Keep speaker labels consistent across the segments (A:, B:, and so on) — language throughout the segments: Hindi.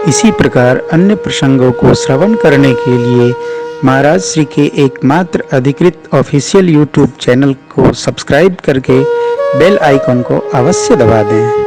A: इसी प्रकार अन्य प्रसंगों को श्रवण करने के लिए महाराज श्री के एकमात्र अधिकृत ऑफिशियल यूट्यूब चैनल को सब्सक्राइब करके बेल आइकन को अवश्य दबा दें।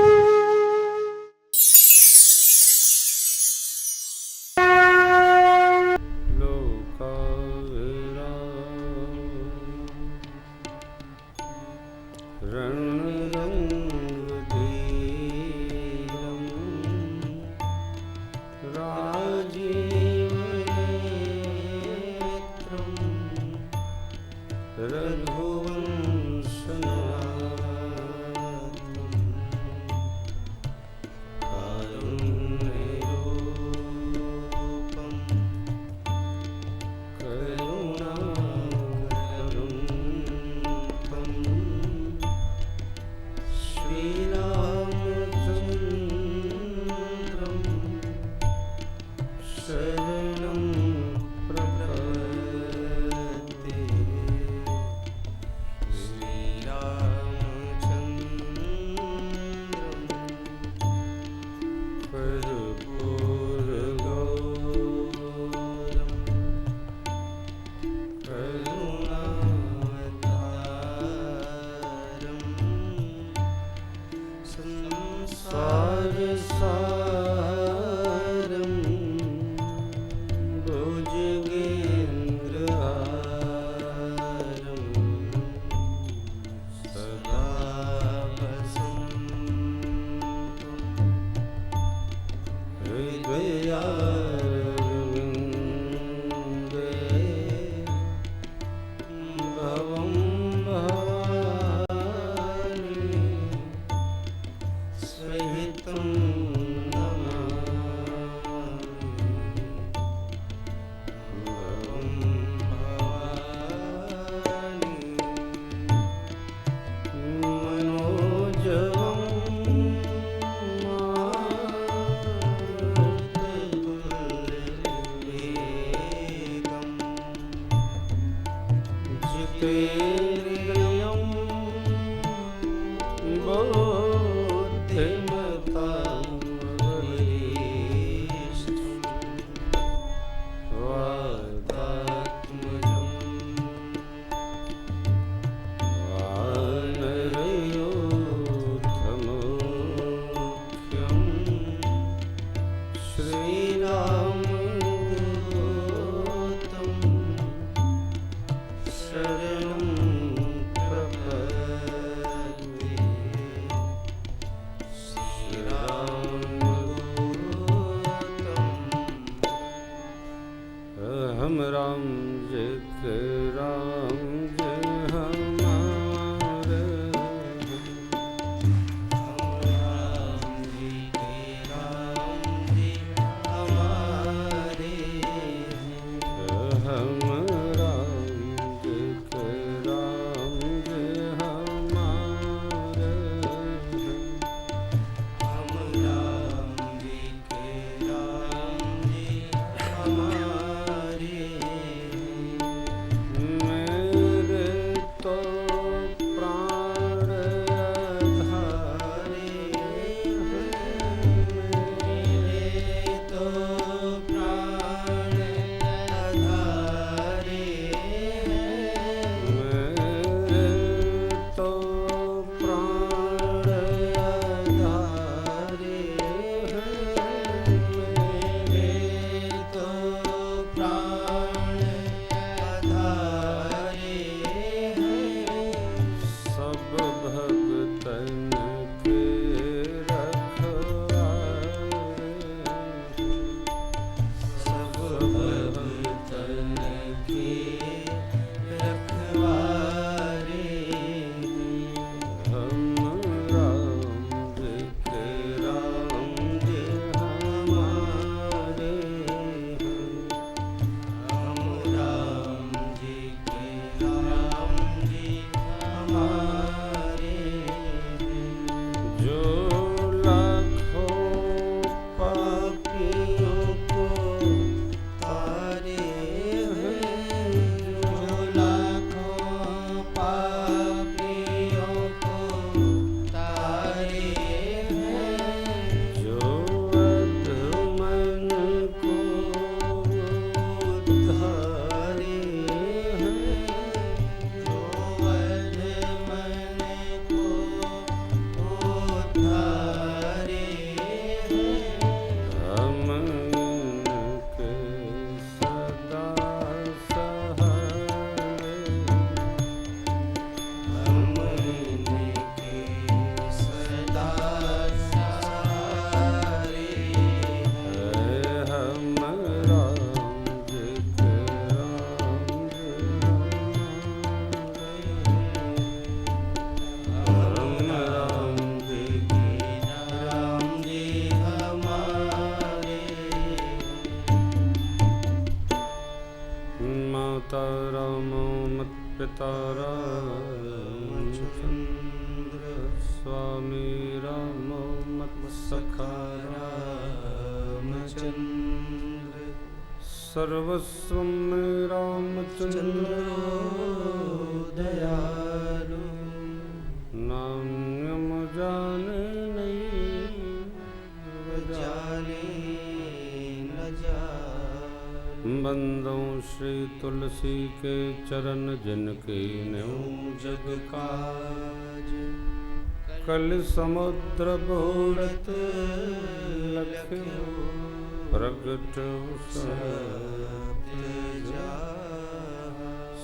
B: रामचंद्र
C: सर्वस्वं मे रामचन्द्रो
B: दयालु
C: नान्यं जाने नैव
B: जाने न जाने
C: बंदो श्री तुलसी के चरण जिनके न्यों
B: जग काज
C: कल समुद्र बोरत
B: लख्यो
C: प्रगट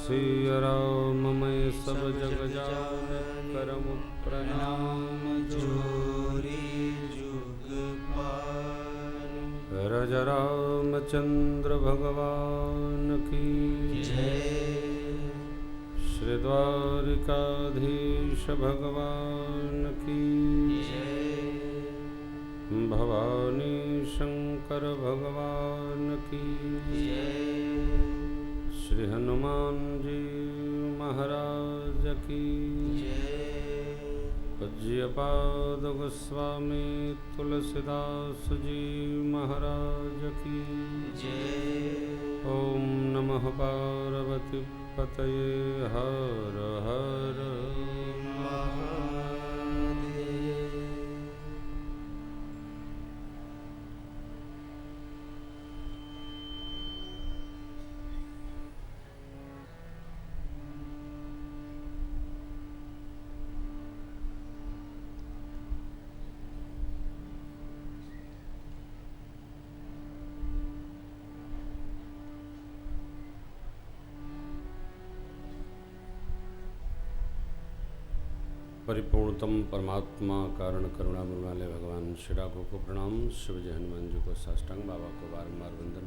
C: सिया राम मैं सब जग जान करम प्रणाम
B: जोरी जुग पानी
C: रज रामचंद्र भगवान की
B: जय
C: श्री द्वारिकाधीश भगवान की
B: जय
C: भवानी शंकर भगवान की
B: जय
C: श्री हनुमान जी महाराज की
B: जय
C: पूज्यपाद गोस्वामी तुलसीदास जी महाराज की
B: जय
C: ओम नमः पार्वती पतये हर हर
B: महादेव
C: परिपूर्णतम परमात्मा कारण करुणा वाले भगवान श्री राघव को प्रणाम। शिव जी हनुमान जी को साष्टांग, बाबा को बारंबार वंदन।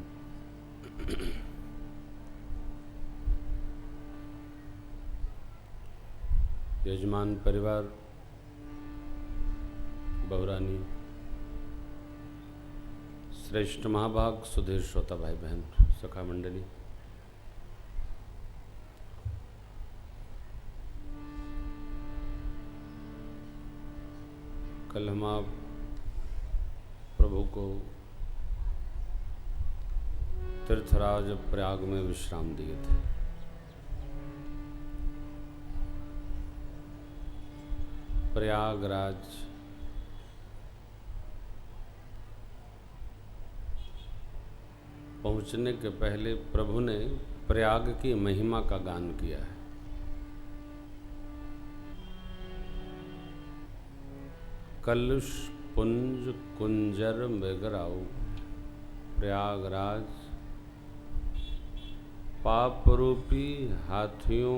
C: यजमान परिवार, बहुरानी, श्रेष्ठ महाभाग, सुधीर श्रोता भाई बहन, सखा मंडली, कल हम आप प्रभु को तीर्थराज प्रयाग में विश्राम दिए थे। प्रयागराज पहुंचने के पहले प्रभु ने प्रयाग की महिमा का गान किया है। कलुष पुंज कुंजर मृगराऊ प्रयागराज पाप रूपी हाथियों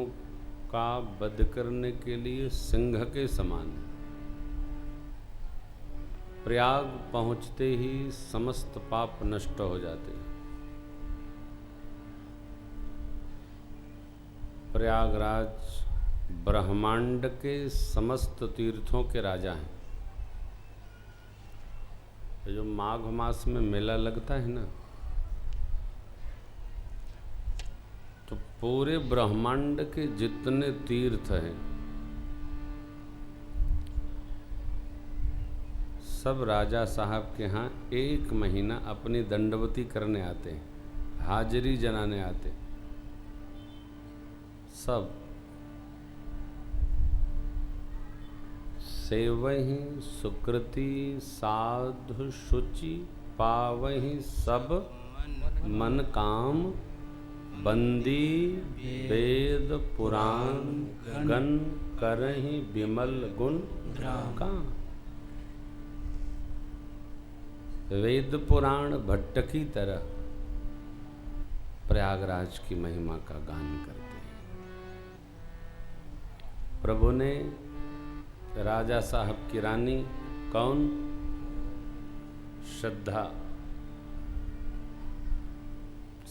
C: का वध करने के लिए सिंह के समान। प्रयाग पहुंचते ही समस्त पाप नष्ट हो जाते हैं। प्रयागराज ब्रह्मांड के समस्त तीर्थों के राजा हैं। जो माघ मास में मेला लगता है ना, तो पूरे ब्रह्मांड के जितने तीर्थ हैं सब राजा साहब के यहाँ एक महीना अपनी दंडवती करने आते हैं, हाजिरी जनाने आते हैं। सब सेवहि सुकृति साधु शुचि पावहि सब मन काम बंदी वेद पुराण गण करहि विमल गुण का। वेद पुराण भट्ट की तरह प्रयागराज की महिमा का गान करते हैं। प्रभु ने राजा साहब की रानी कौन? श्रद्धा।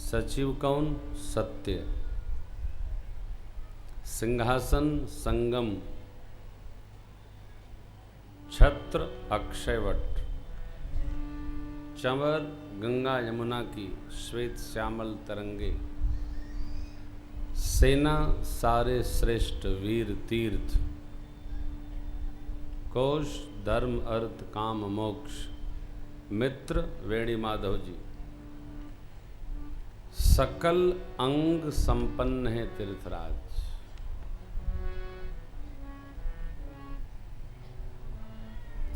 C: सचिव कौन? सत्य। सिंहासन संगम, छत्र अक्षयवट, चंवर गंगा यमुना की श्वेत श्यामल तरंगे, सेना सारे श्रेष्ठ वीर तीर्थ, कोश धर्म अर्थ काम मोक्ष, मित्र वेणी माधव जी, सकल अंग संपन्न है तीर्थराज।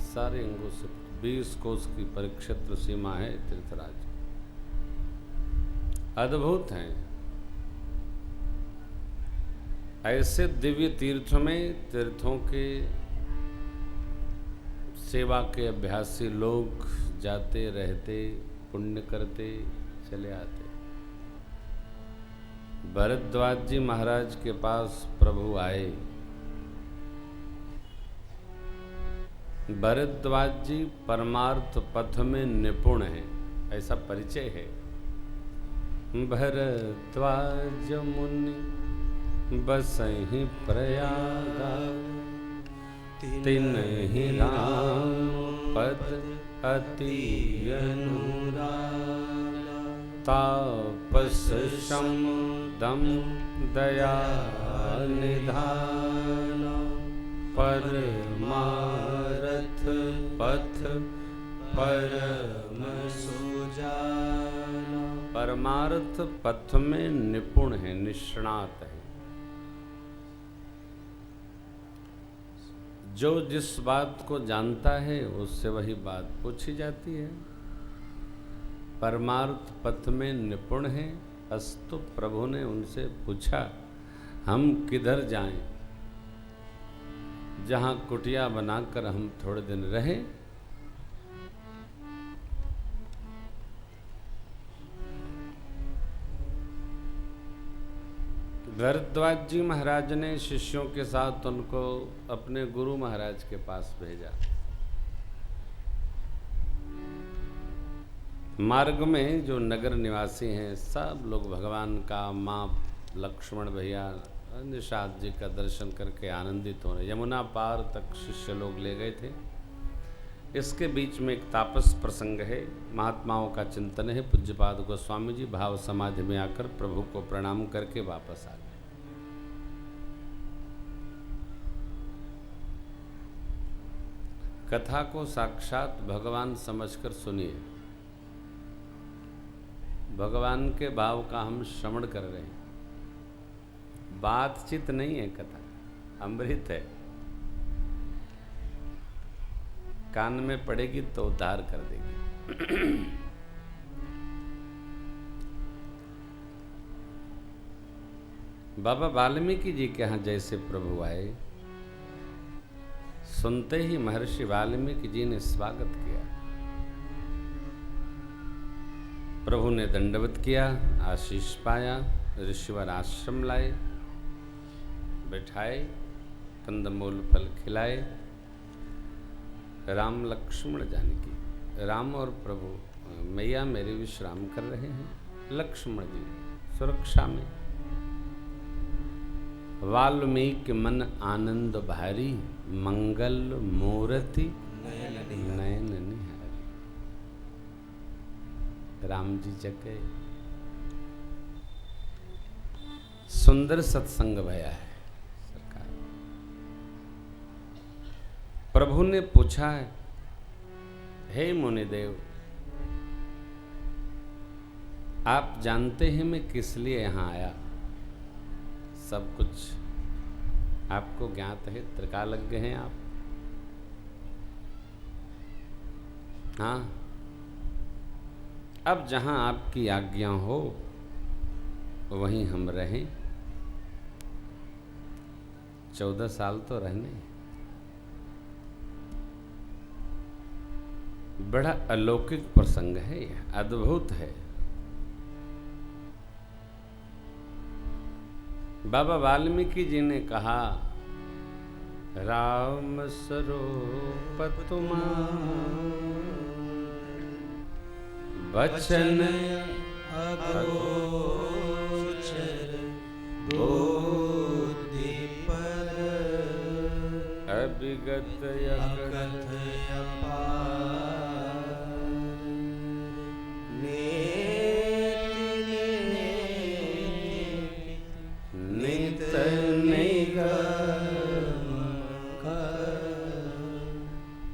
C: सारे अंगों से 20 कोस की परिक्षेत्र सीमा है तीर्थराज। अद्भुत हैं। ऐसे दिव्य तीर्थों में तीर्थों के सेवा के अभ्यासी लोग जाते रहते, पुण्य करते चले आते। भरद्वाज जी महाराज के पास प्रभु आए। भरद्वाज जी परमार्थ पथ में निपुण हैं, ऐसा परिचय है। भरद्वाज मुनि बसहि प्रयाग, तिन्हि राम पद अति अनुराग। तापस शम दम दया निधान, परमारथ पथ परम सुजान। परमार्थ पथ में निपुण है, निष्णात है। जो जिस बात को जानता है उससे वही बात पूछी जाती है। परमार्थ पथ में निपुण है। अस्तु प्रभु ने उनसे पूछा, हम किधर जाएं, जहां कुटिया बनाकर हम थोड़े दिन रहें। भरद्वाज जी महाराज ने शिष्यों के साथ उनको अपने गुरु महाराज के पास भेजा। मार्ग में जो नगर निवासी हैं सब लोग भगवान का, माँ लक्ष्मण भैया, निषाद जी का दर्शन करके आनंदित हो रहे। यमुना पार तक शिष्य लोग ले गए थे। इसके बीच में एक तापस प्रसंग है, महात्माओं का चिंतन है। पूज्यपाद गोस्वामी जी भाव समाधि में आकर प्रभु को प्रणाम करके वापस आ गए। कथा को साक्षात भगवान समझकर सुनिए। भगवान के भाव का हम श्रवण कर रहे हैं। बातचीत नहीं है, कथा अमृत है। कान में पड़ेगी तो उद्धार कर देगी। बाबा वाल्मीकि जी के यहाँ जैसे प्रभु आए, सुनते ही महर्षि वाल्मीकि जी ने स्वागत किया। प्रभु ने दंडवत किया, आशीष पाया, ऋषिवर आश्रम लाए, बैठाए, कंदमूल फल खिलाए। राम लक्ष्मण जानकी, राम और प्रभु मैया मेरे विश्राम कर रहे हैं, लक्ष्मण जी सुरक्षा में। वाल्मीकि मन आनंद भारी, मंगल मूर्ति नयन निहारी। राम जी जगे। सुंदर सत्संग भया है सरकार। प्रभु ने पूछा है, हे मुनिदेव, आप जानते हैं मैं किस लिए यहाँ आया? सब कुछ आपको ज्ञात है, त्रिकालज्ञ हैं आप। हाँ, अब जहाँ आपकी आज्ञा हो वहीं हम रहें। 14 साल तो रहने। बड़ा अलौकिक प्रसंग है, अद्भुत है। बाबा वाल्मीकि जी ने कहा, राम स्वरूप तुम्हारा वचन अगोचर, बुद्धि पर अभिगत अकथ अपार। नित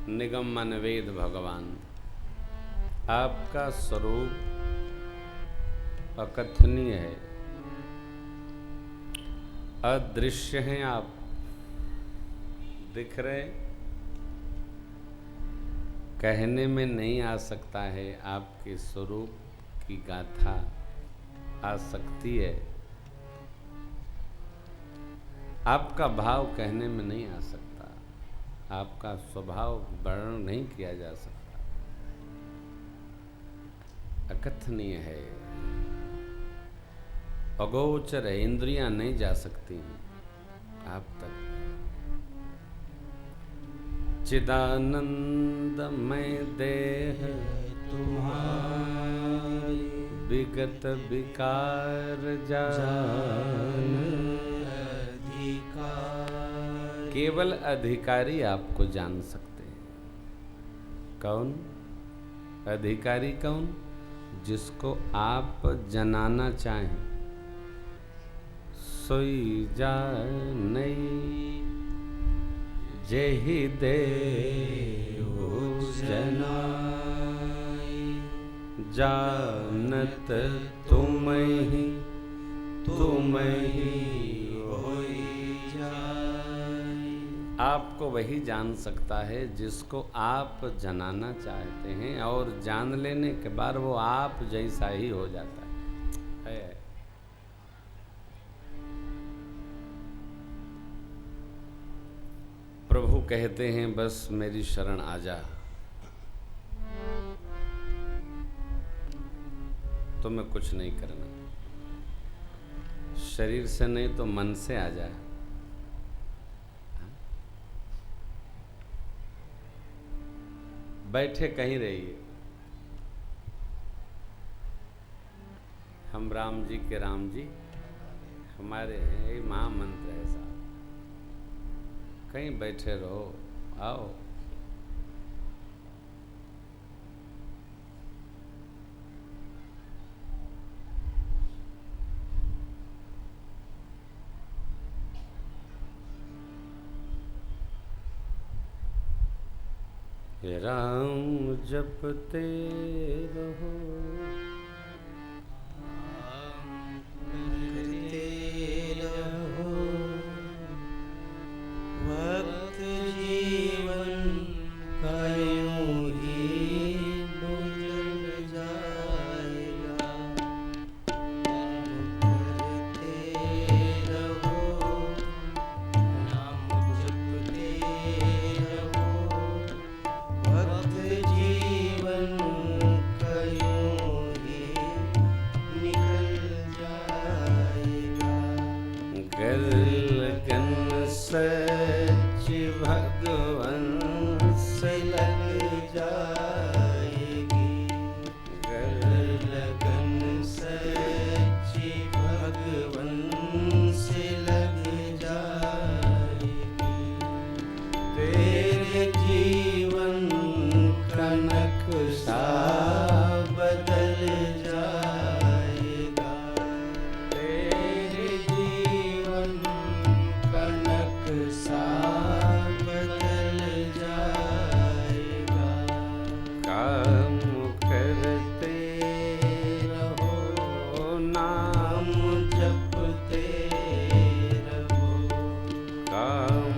C: निगम मन वेद भगवान। आपका स्वरूप अकथनीय है, अदृश्य हैं आप, दिख रहे, कहने में नहीं आ सकता है। आपके स्वरूप की गाथा आ सकती है, आपका भाव कहने में नहीं आ सकता, आपका स्वभाव वर्णन नहीं किया जा सकता, अकथनीय है, अगोचर है, इंद्रियां नहीं जा सकती हैं आप तक। चिदानंदमय देह
B: तुम्हारी
C: विगत विकार जान,
B: अधिकार
C: केवल अधिकारी आपको जान सकते हैं। कौन अधिकारी? कौन? जिसको आप जनाना चाहें, सोई जानई जेहि देहु जनाई, जानत तुमहि तुमहि होई जाई। आपको वही जान सकता है जिसको आप जनाना चाहते हैं, और जान लेने के बाद वो आप जैसा ही हो जाता है। प्रभु कहते हैं बस मेरी शरण आ जा, तुम्हें कुछ नहीं करना, शरीर से नहीं तो मन से आ जा। बैठे कहीं रहिए, हम राम जी के राम जी हमारे हैं, यही महामंत्र है साहब। कहीं बैठे रहो, आओ। राम जपते रहो,
B: करते रहो, भक्त जीवन का यूं ही गुजर जाएगा। करते रहो, नाम जपते रहो, भक्त जीवन का यूं ही निकल जाएगा।
C: गर लगन सच भगवन से
B: लग जाएगी,
C: गर
B: लगन सच्ची भगवन से लग जाएगी। तेरे जीवन का नक्शा बदल जाएगा, तेरे जीवन का नक्शा बदल जाएगा।
C: काम करते
B: रहो,
C: नाम,
B: जपते रहो,
C: काम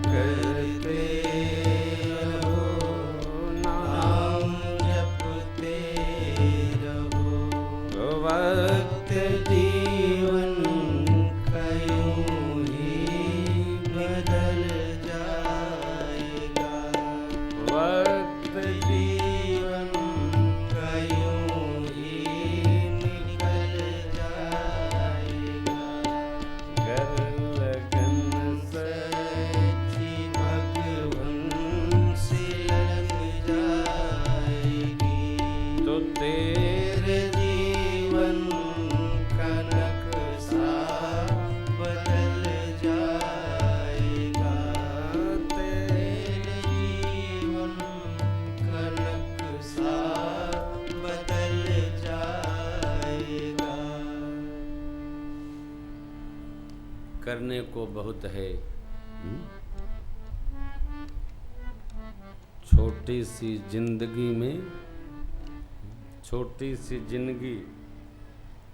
C: करते
B: रहो,
C: नाम,
B: नाम जपते रहो।
C: वक्त
B: जीवन का यूं ही बदल जाएगा,
C: वक्त
B: जीवन का यूं ही निकल जाएगा।
C: गर लगन
B: सच्ची भगवन से लग जाएगी,
C: तो
B: तेरे जीवन का नक्शा बदल जाएगा, तेरे जीवन का नक्शा बदल जाएगा।
C: करने को बहुत है, छोटी सी जिंदगी में छोटी सी जिंदगी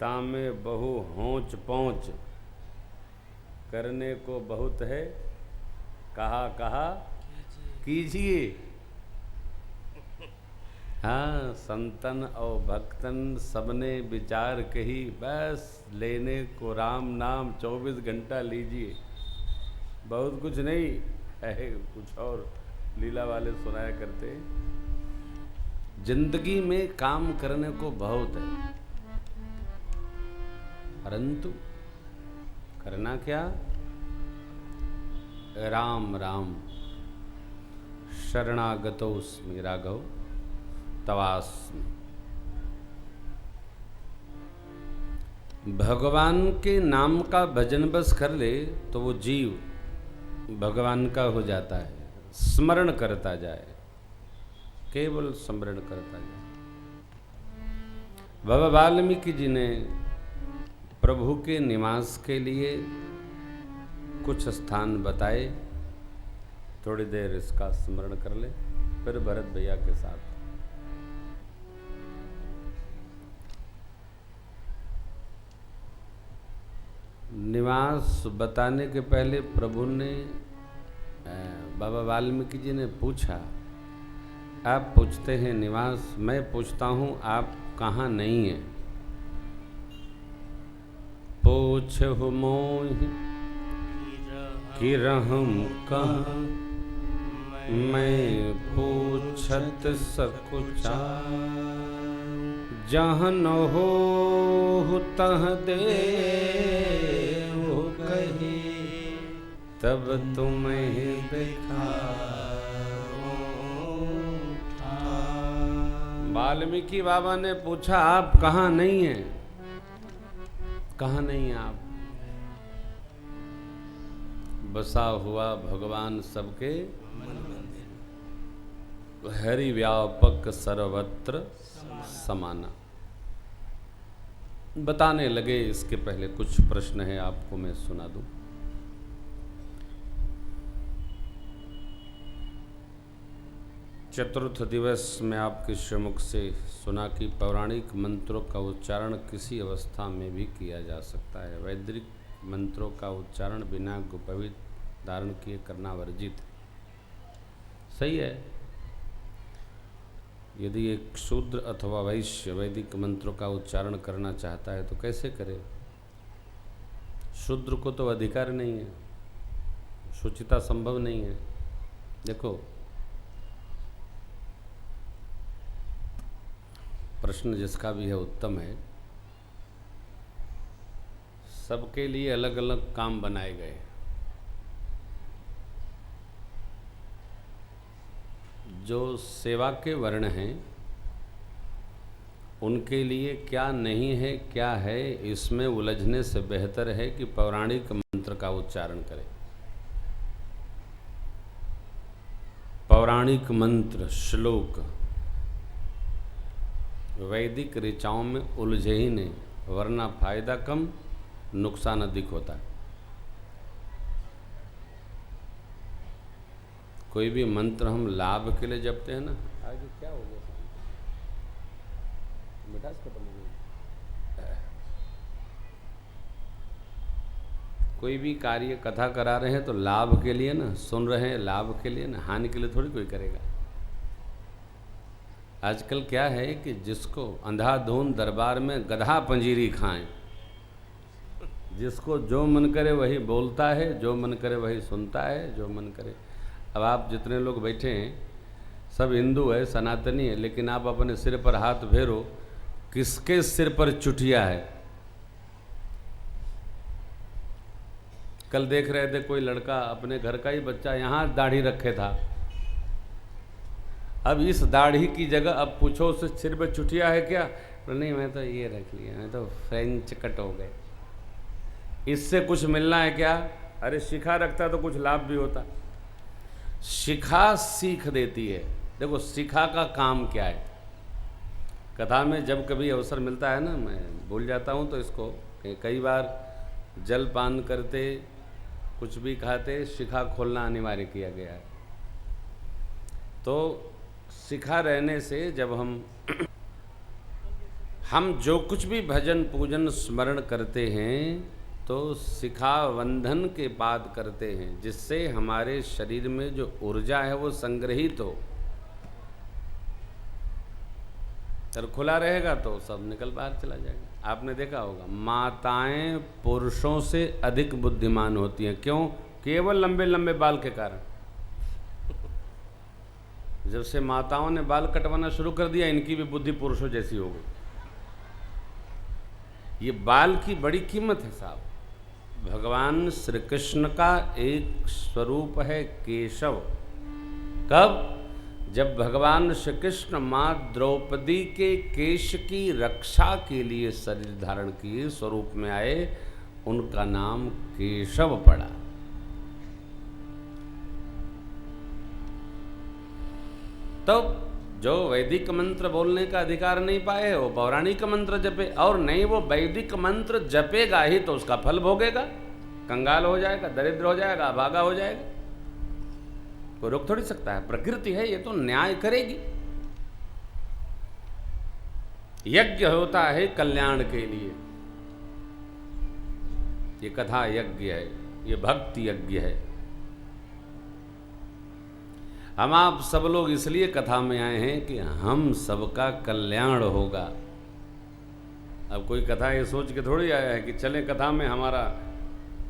C: तामे बहु होंच पहुँच, करने को बहुत है कहा कहा कीजिए। हाँ, संतन और भक्तन सबने विचार कही, बस लेने को राम नाम 24 घंटा लीजिए। बहुत कुछ नहीं है, कुछ और लीला वाले सुनाया करते। जिंदगी में काम करने को बहुत है, परंतु करना क्या? राम राम शरणागतोस्मि राघव तवास्मि। भगवान के नाम का भजन बस कर ले तो वो जीव भगवान का हो जाता है। स्मरण करता जाए, केवल स्मरण करता जाए। बाबा वाल्मीकि जी ने प्रभु के निवास के लिए कुछ स्थान बताए। थोड़ी देर इसका स्मरण कर ले, फिर भरत भैया के साथ। निवास बताने के पहले प्रभु ने बाबा वाल्मीकि जी ने पूछा, आप पूछते हैं निवास, मैं पूछता हूँ आप कहाँ नहीं हैं? पूछहु मोहि कि रहम कहाँ, मैं पूछत सकुचा। जहाँ न हो तह देहु कही, तब तुम्हें दिखाऊं। वाल्मीकि बाबा ने पूछा, आप कहाँ नहीं हैं? कहाँ नहीं हैं आप? बसा हुआ भगवान सबके हरि व्यापक सर्वत्र समाना। बताने लगे, इसके पहले कुछ प्रश्न है आपको मैं सुना दूं। चतुर्थ दिवस में आपके श्रीमुख से सुना कि पौराणिक मंत्रों का उच्चारण किसी अवस्था में भी किया जा सकता है। वैदिक मंत्रों का उच्चारण बिना गुपवित धारण किए करना वर्जित। सही है। यदि एक शूद्र अथवा वैश्य वैदिक मंत्रों का उच्चारण करना चाहता है तो कैसे करे? शूद्र को तो अधिकार नहीं है, शुचिता संभव नहीं है। देखो, प्रश्न जिसका भी है उत्तम है। सबके लिए अलग अलग काम बनाए गए। जो सेवा के वर्ण हैं उनके लिए क्या नहीं है क्या है, इसमें उलझने से बेहतर है कि पौराणिक मंत्र का उच्चारण करें। पौराणिक मंत्र श्लोक वैदिक ऋचाओं में उलझे ही नहीं, वरना फायदा कम नुकसान अधिक होता है। कोई भी मंत्र हम लाभ के लिए जपते हैं ना, आगे क्या हो गया? मिठास खत्म हो गई। कोई भी कार्य कथा करा रहे हैं तो लाभ के लिए ना, सुन रहे हैं लाभ के लिए ना, हानि के लिए थोड़ी कोई करेगा। आजकल क्या है कि जिसको अंधाधुंध दरबार में गधा पंजीरी खाएं, जिसको जो मन करे वही बोलता है, जो मन करे वही सुनता है, जो मन करे। अब आप जितने लोग बैठे हैं सब हिंदू है, सनातनी है, लेकिन आप अपने सिर पर हाथ फेरो, किसके सिर पर चुटिया है? कल देख रहे थे कोई लड़का, अपने घर का ही बच्चा, यहाँ दाढ़ी रखे था। अब इस दाढ़ी की जगह अब पूछो उससे सिर पे चुटिया है क्या? नहीं, मैं तो ये रख लिया, मैं तो फ्रेंच कट हो गए। इससे कुछ मिलना है क्या? अरे शिखा रखता तो कुछ लाभ भी होता। शिखा सीख देती है। देखो शिखा का काम क्या है। कथा में जब कभी अवसर मिलता है ना, मैं भूल जाता हूँ तो इसको, कई बार जल पान करते, कुछ भी खाते, शिखा खोलना अनिवार्य किया गया है। तो शिखा रहने से जब हम हम जो कुछ भी भजन पूजन स्मरण करते हैं तो शिखा बंधन के बाद करते हैं, जिससे हमारे शरीर में जो ऊर्जा है वो संग्रहित हो। अगर खुला रहेगा तो सब निकल बाहर चला जाएगा। आपने देखा होगा माताएं पुरुषों से अधिक बुद्धिमान होती हैं। क्यों? केवल लंबे लंबे बाल के कारण। जब से माताओं ने बाल कटवाना शुरू कर दिया, इनकी भी बुद्धि पुरुषों जैसी हो गई। ये बाल की बड़ी कीमत है साहब। भगवान श्री कृष्ण का एक स्वरूप है केशव। कब? जब भगवान श्री कृष्ण माँ द्रौपदी के केश की रक्षा के लिए शरीर धारण किए, स्वरूप में आए, उनका नाम केशव पड़ा। तो जो वैदिक मंत्र बोलने का अधिकार नहीं पाए वो पौराणिक मंत्र जपे, और नहीं वो वैदिक मंत्र जपेगा ही तो उसका फल भोगेगा। कंगाल हो जाएगा, दरिद्र हो जाएगा, अभागा हो जाएगा। कोई रोक थोड़ी सकता है। प्रकृति है, ये तो न्याय करेगी। यज्ञ होता है कल्याण के लिए। ये कथा यज्ञ है, ये भक्ति यज्ञ है। हम आप सब लोग इसलिए कथा में आए हैं कि हम सबका कल्याण होगा। अब कोई कथा ये सोच के थोड़ी आया है कि चले कथा में हमारा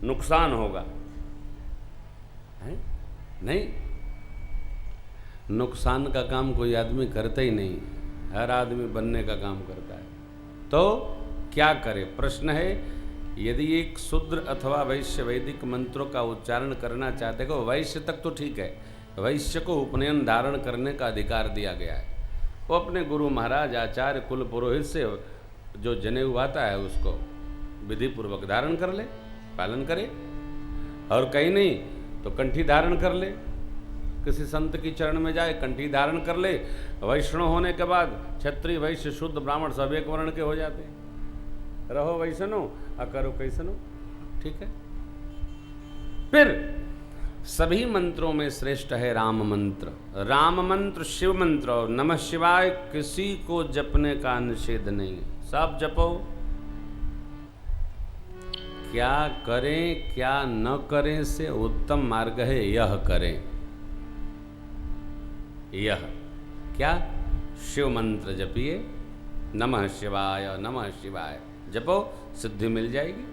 C: नुकसान होगा, है? नहीं, नुकसान का काम कोई आदमी करता ही नहीं, हर आदमी बनने का काम करता है। तो क्या करे? प्रश्न है, यदि एक शूद्र अथवा वैश्य वैदिक मंत्रों का उच्चारण करना चाहते हो, वैश्य तक तो ठीक है, वैश्य को उपनयन धारण करने का अधिकार दिया गया है। वो अपने गुरु महाराज आचार्य कुल पुरोहित से जो जनेऊ आता है उसको विधि पूर्वक धारण कर ले, पालन करे, और कहीं नहीं तो कंठी धारण कर ले, किसी संत की चरण में जाए कंठी धारण कर ले। वैष्णव होने के बाद क्षत्रिय वैश्य शुद्ध ब्राह्मण सब एक वर्ण के हो जाते हैं। रहो वैष्णो अकरो कैसनो, ठीक है। फिर सभी मंत्रों में श्रेष्ठ है राम मंत्र। राम मंत्र शिव मंत्र, और नमः शिवाय किसी को जपने का निषेध नहीं है, सब जपो। क्या करें क्या न करें से उत्तम मार्ग है यह करें। यह क्या? शिव मंत्र जपिए, नमः शिवाय जपो, सिद्धि मिल जाएगी।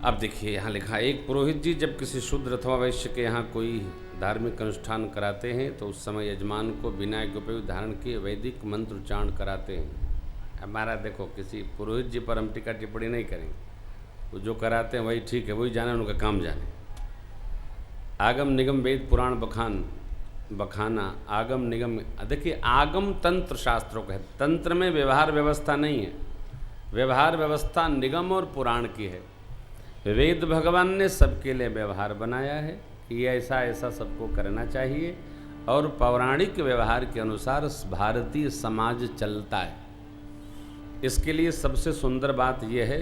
C: अब देखिए यहाँ लिखा, एक पुरोहित जी जब किसी शूद्र अथवा वैश्य के यहाँ कोई धार्मिक अनुष्ठान कराते हैं तो उस समय यजमान को बिना उपयुक्त धारण किए वैदिक मंत्र उच्चारण कराते हैं। हमारा देखो, किसी पुरोहित जी पर हम टीका टिप्पणी नहीं करेंगे, वो जो कराते हैं वही ठीक है, वही जाने, उनका काम जाने। आगम निगम वेद पुराण बखाना आगम निगम। देखिए, आगम तंत्र शास्त्रों का है, तंत्र में व्यवहार व्यवस्था नहीं है, व्यवहार व्यवस्था निगम और पुराण की है। वेद भगवान ने सबके लिए व्यवहार बनाया है कि ऐसा ऐसा सबको करना चाहिए, और पौराणिक व्यवहार के अनुसार भारतीय समाज चलता है। इसके लिए सबसे सुंदर बात यह है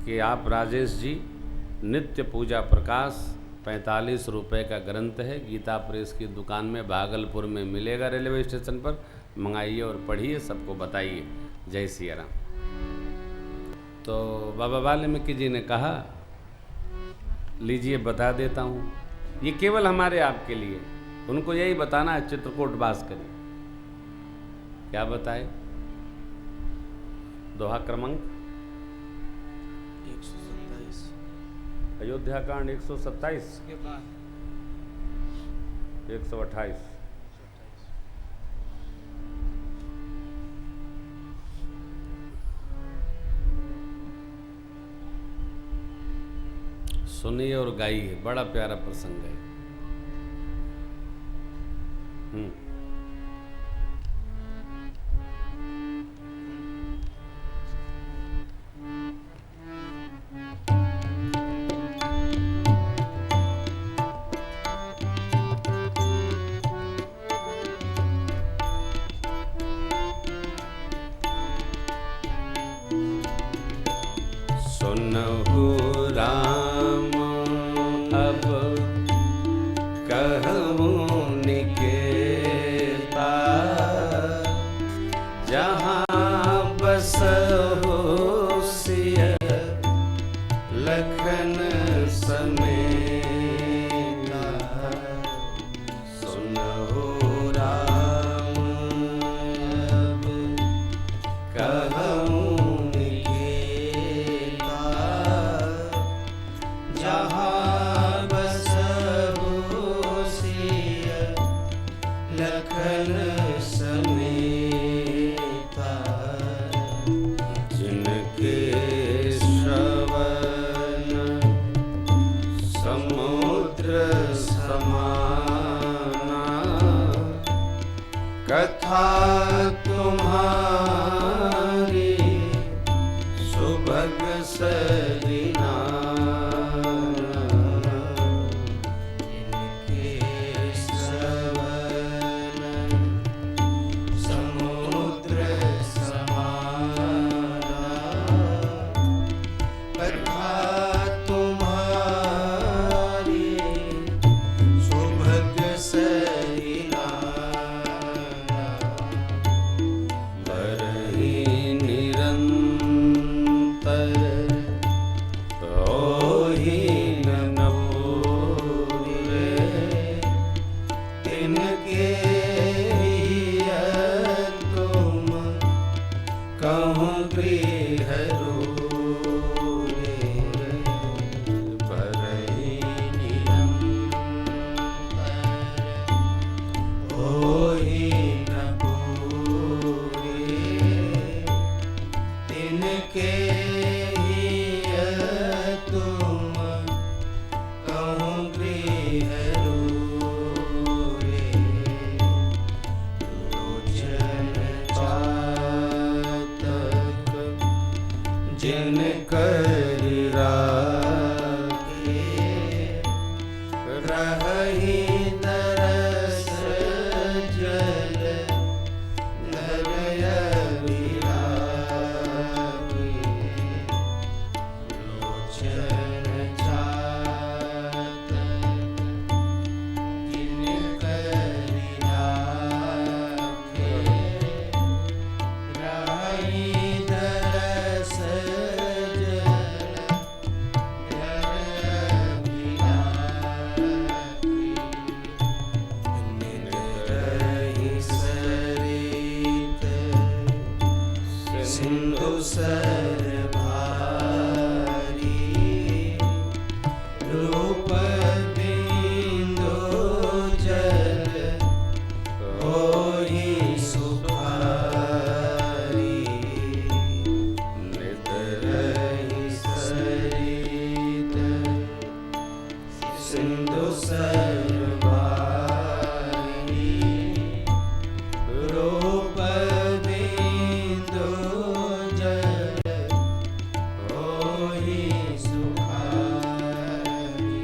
C: कि आप राजेश जी, नित्य पूजा प्रकाश 45 रुपये का ग्रंथ है, गीता प्रेस की दुकान में भागलपुर में मिलेगा, रेलवे स्टेशन पर। मंगाइए और पढ़िए, सबको बताइए। जय सिया राम। तो बाबा वाल्मीकि जी ने कहा, लीजिए बता देता हूँ, ये केवल हमारे आपके लिए। उनको यही बताना है, चित्रकूट वास करें। क्या बताए? दोहा क्रमांक
B: 127
C: अयोध्या कांड 127
B: के बाद
C: 128। सुनिए और गाइए, बड़ा प्यारा प्रसंग है। सुनहु राम अब कहूँ निकेता, जहाँ बसहु सिय लखन समेता सुनहु राम अब कहूँ निकेता जहाँ बसहु सिय लखन समेता जिनके श्रवण समुद्र समाना कथा तुम्हारी सुभग सरिना इनके श्रवण समुद्र समाना कथा तुम्हारी सुभग सरिना बरही निरंतर होहि न पूरे तिनके हिय तुम कहूँ गृह रूरे बरही निरंतर होहि न पूरे तिनके हिय तुम कहूँ गृह रूरे लोचन चातक जिन कर राखे रही दरस जल धरय विरागे लोचन चातक जिन कर राखे रही दरस जल निरहि सरित सिंधु सर भारी रूप बिंदु जल होहि सुखारी निरहि सरित सिंधु सर भारी रूप बिंदु जल होहि सुखारी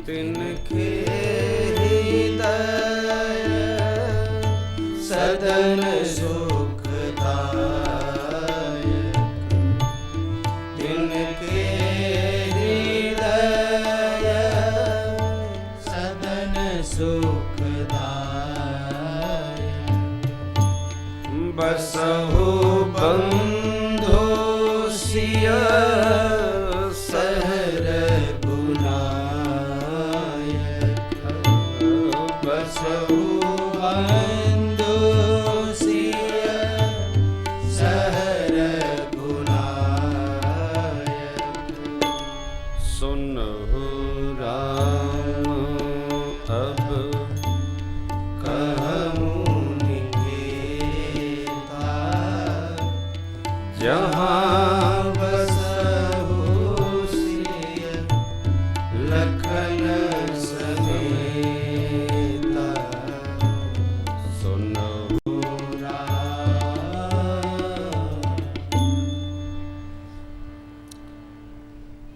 C: तिनके हृदय सदन सुखदायक तिनके हृदय सदन सुखदायक बसहु बंधु सिय सहर गुनायक बसहु बंधु सिय सहर गुनायक सुनहु राम अब कहूँ निकेता जहाँ बसहु सिय लखन समेता सुनहु राम।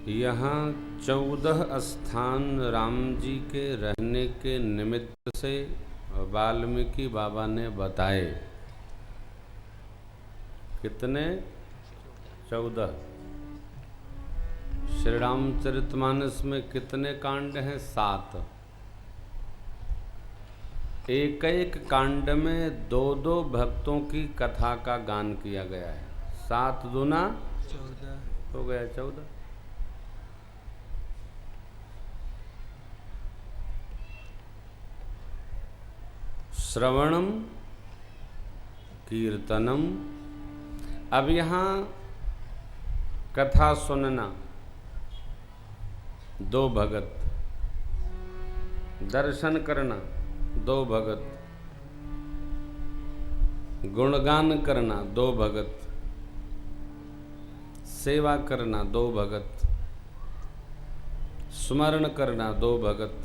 C: यहाँ 14 स्थान राम जी के रहने के निमित्त से वाल्मीकि बाबा ने बताए। कितने? 14। श्री रामचरितमानस में कितने कांड हैं? 7। एक एक कांड में 2-2 भक्तों की कथा का गान किया गया है। 7 दूना
B: 14
C: हो गया 14। श्रवणम कीर्तनम। अब यहाँ कथा सुनना 2 भगत, दर्शन करना 2 भगत, गुणगान करना 2 भगत, सेवा करना 2 भगत, स्मरण करना 2 भगत,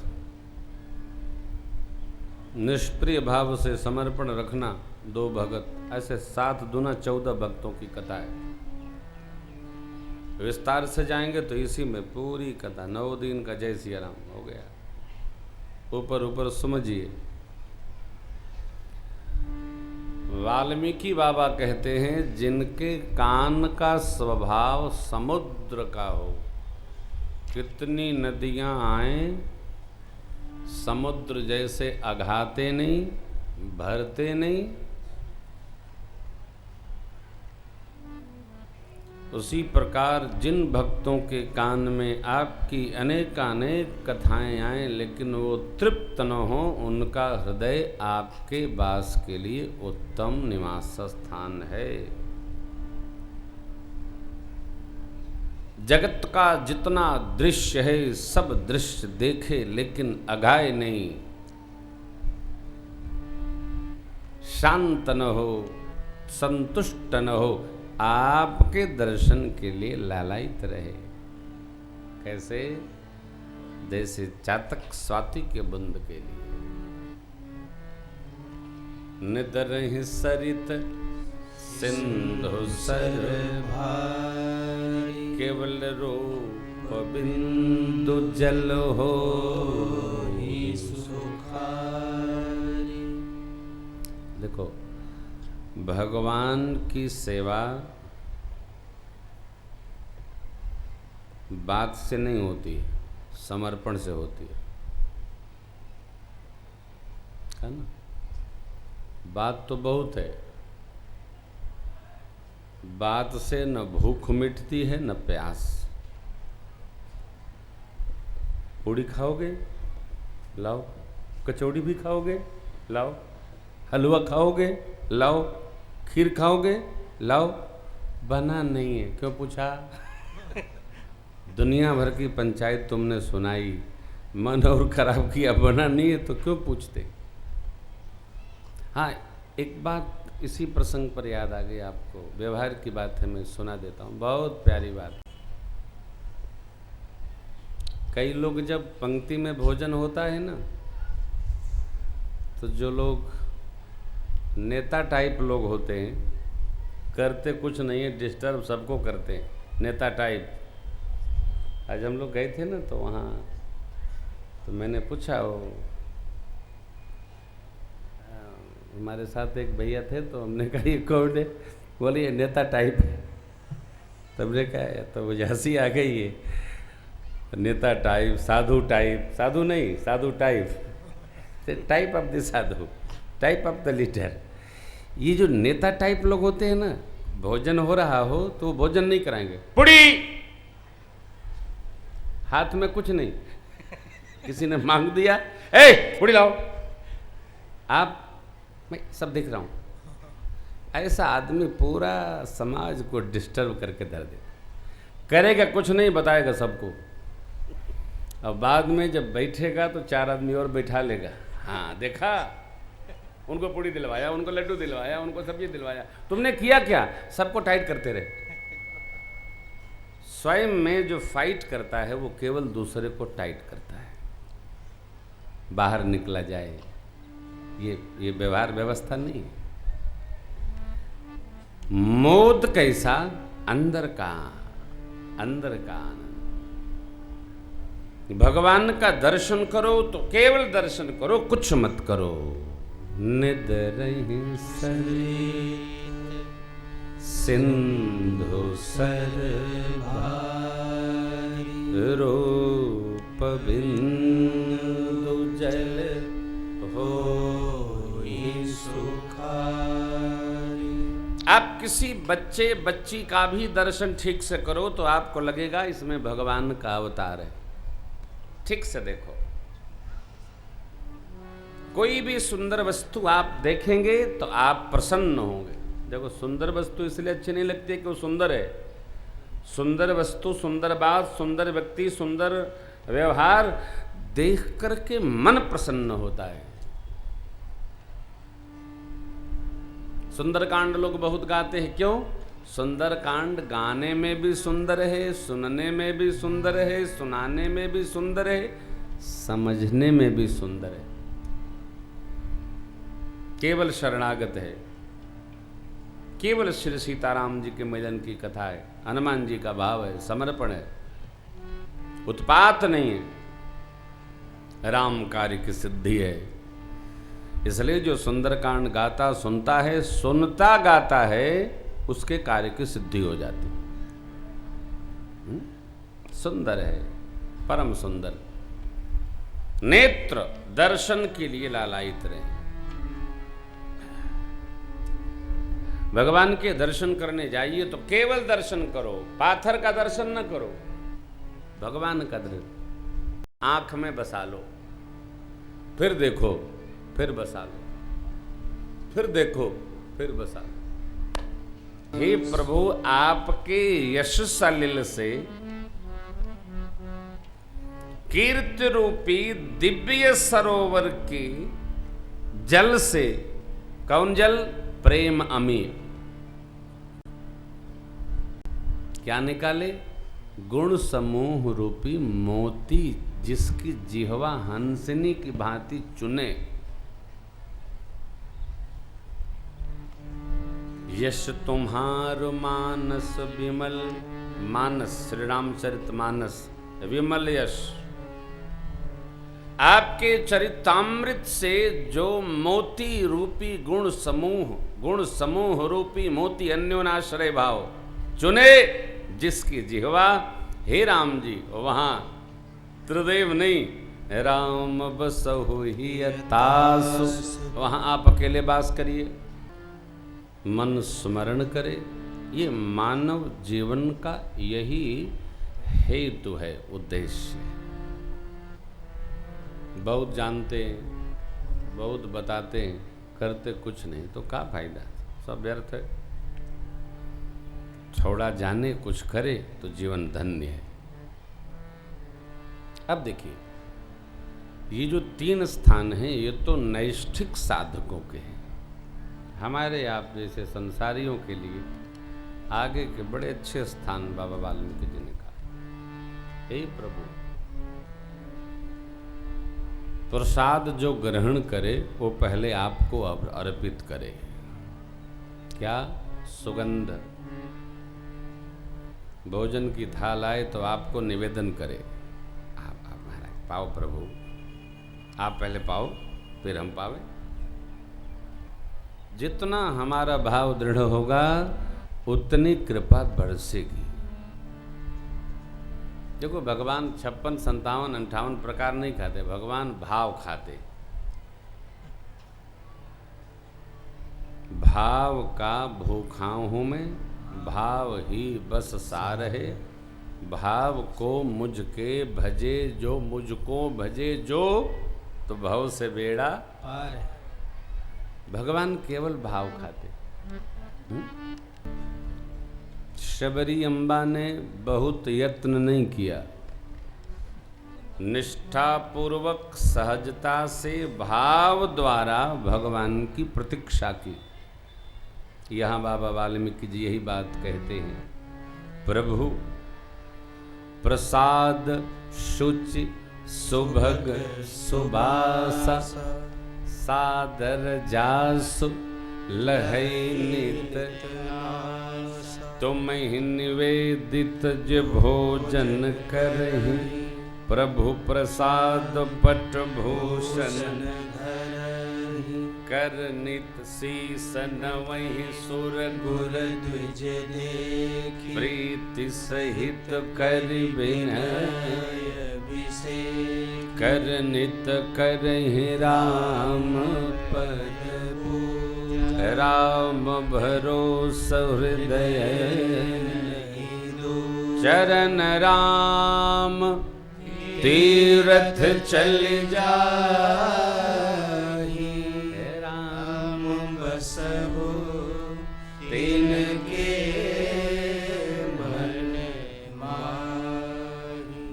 C: निष्प्रिय भाव से समर्पण रखना 2 भगत। ऐसे 7 दूना 14 भक्तों की कथा है। विस्तार से जाएंगे तो इसी में पूरी कथा 9 दिन का जय सिया राम हो गया। ऊपर ऊपर समझिए। वाल्मीकि बाबा कहते हैं जिनके कान का स्वभाव समुद्र का हो, कितनी नदियां आए समुद्र जैसे अघाते नहीं, भरते नहीं। उसी प्रकार जिन भक्तों के कान में आपकी अनेकानेक कथाएं आएं लेकिन वो तृप्त न हो, उनका हृदय आपके वास के लिए उत्तम निवास स्थान है। जगत का जितना दृश्य है सब दृश्य देखे लेकिन अघाए नहीं, शांत न हो, संतुष्ट न हो, आपके दर्शन के लिए लालायित रहे। कैसे? जैसे चातक स्वाति के बूंद के लिए। निदरहि सरित सिंधु सर भारी, केवल रूप बिंदु जल हो ही सुखारी। देखो, भगवान की सेवा बात से नहीं होती, समर्पण से होती है ना। बात तो बहुत है, बात से न भूख मिटती है न प्यास। पूड़ी खाओगे लाओ, कचौड़ी भी खाओगे लाओ, हलवा खाओगे लाओ, खीर खाओगे लाओ। बना नहीं है, क्यों पूछा? दुनिया भर की पंचायत तुमने सुनाई, मन और खराब किया, बना नहीं है तो क्यों पूछते? हाँ, एक बात इसी प्रसंग पर याद आ गई आपको, व्यवहार की बात है, मैं सुना देता हूँ, बहुत प्यारी बात। कई लोग जब पंक्ति में भोजन होता है ना, तो जो लोग नेता टाइप लोग होते हैं, करते कुछ नहीं है, डिस्टर्ब सबको करते हैं, नेता टाइप। आज हम लोग गए थे ना, तो वहाँ तो मैंने पूछा, वो हमारे साथ एक भैया थे, तो हमने कहा ये कौन है? बोले ये नेता टाइप है। तब ने कहा, तो मुझे हंसी आ गई है, नेता टाइप, साधु टाइप, साधु नहीं साधु टाइप, टाइप ऑफ द साधु, टाइप ऑफ द लीडर। ये जो नेता टाइप लोग होते हैं ना, भोजन हो रहा हो तो भोजन नहीं कराएंगे, पुड़ी हाथ में कुछ नहीं, किसी ने मांग दिया, ए पुड़ी लाओ, आप, मैं सब देख रहा हूँ। ऐसा आदमी पूरा समाज को डिस्टर्ब करके धर देता, करेगा कुछ नहीं, बताएगा सबको, और बाद में जब बैठेगा तो 4 आदमी और बैठा लेगा। हाँ देखा, उनको पूड़ी दिलवाया, उनको लड्डू दिलवाया, उनको सब्जी दिलवाया, तुमने किया क्या? सबको टाइट करते रहे। स्वयं में जो फाइट करता है वो केवल दूसरे को टाइट करता है। बाहर निकला जाए, ये व्यवहार व्यवस्था नहीं। मोद कैसा? अंदर का आनंद। भगवान का दर्शन करो तो केवल दर्शन करो, कुछ मत करो। निदरहि सरित सिंधु सर भारी, रूप बिंदु जल हो
B: सुखारी।
C: आप किसी बच्चे बच्ची का भी दर्शन ठीक से करो तो आपको लगेगा इसमें भगवान का अवतार है। ठीक से देखो, कोई भी सुंदर वस्तु आप देखेंगे तो आप प्रसन्न होंगे। देखो, सुंदर वस्तु इसलिए अच्छी नहीं लगती कि वो सुंदर है। सुंदर वस्तु, सुंदर बात, सुंदर व्यक्ति, सुंदर व्यवहार देख करके मन प्रसन्न होता है। सुंदरकांड लोग बहुत गाते हैं, क्यों? सुंदरकांड गाने में भी सुंदर है, सुनने में भी सुंदर है, सुनाने में भी सुंदर है, समझने में भी सुंदर है। केवल शरणागत है, केवल श्री सीताराम जी के मिलन की कथा है, हनुमान जी का भाव है, समर्पण है, उत्पात नहीं है, राम कार्य की सिद्धि है। इसलिए जो सुंदरकांड गाता सुनता है, सुनता गाता है, उसके कार्य की सिद्धि हो जाती। सुंदर है, परम सुंदर। नेत्र दर्शन के लिए लालायित रहे। भगवान के दर्शन करने जाइए तो केवल दर्शन करो, पाथर का दर्शन न करो, भगवान का दर्शन आंख में बसा लो, फिर देखो, फिर बसा लो, फिर देखो, फिर बसा लो। हे प्रभु, आपके यश सलिल से, कीर्ति रूपी दिव्य सरोवर के जल से, कौन जल? प्रेम अमीर। क्या निकाले? गुण समूह रूपी मोती, जिसकी जिह्वा हंसनी की भांति चुने। यश तुम्हार मानस विमल, मानस श्री रामचरित मानस, विमल यश। आपके चरितामृत से जो मोती रूपी गुण समूह रूपी मोती, अन्योनाश्रय भाव चुने, जिसकी जिह्वा, हे राम जी, वहां त्रिदेव नहीं, राम बसहु ही तासु, वहां आप अकेले वास करिए, मन स्मरण करे। ये मानव जीवन का यही हेतु है, उद्देश्य है। बहुत जानते हैं, बहुत बताते हैं, करते कुछ नहीं, तो क्या फायदा? सब व्यर्थ है। थोड़ा जाने कुछ करे तो जीवन धन्य है। अब देखिए, ये जो 3 स्थान हैं, ये तो नैष्ठिक साधकों के हैं। हमारे आप जैसे संसारियों के लिए आगे के बड़े अच्छे स्थान बाबा वाल्मीकि जी ने कहा। हे प्रभु, प्रसाद जो ग्रहण करे वो पहले आपको अर्पित करे। क्या? सुगंध। भोजन की थाल आए तो आपको निवेदन करे, आप महाराज पाओ प्रभु, आप पहले पाओ फिर हम पावे। जितना हमारा भाव दृढ़ होगा उतनी कृपा बरसेगी। देखो, भगवान 56, 57, 58 प्रकार नहीं खाते, भगवान भाव खाते। भाव का भूखा हूं मैं, भाव ही बस सार है, भाव को मुझ के भजे जो, मुझको भजे जो, तो भव से बेड़ा पार है। भगवान केवल भाव खाते। शबरी अम्बा ने बहुत यत्न नहीं किया, निष्ठापूर्वक सहजता से भाव द्वारा भगवान की प्रतीक्षा की। यहाँ बाबा वाल्मीकि जी यही बात कहते हैं, प्रभु प्रसाद शुचि सुभग सुबासा, सादर जासु लहै नित, तुम ही निवेदित जो भोजन करहि, प्रभु प्रसाद पट भूषण कर नित सीसन, वही सुर गुर द्विज देखि, प्रीति सहित कर विनय कर नित करहि राम पद। राम भरोस हृदय चरण राम तीरथ चल
B: जाहि राम बसहु तिनके मन माहि।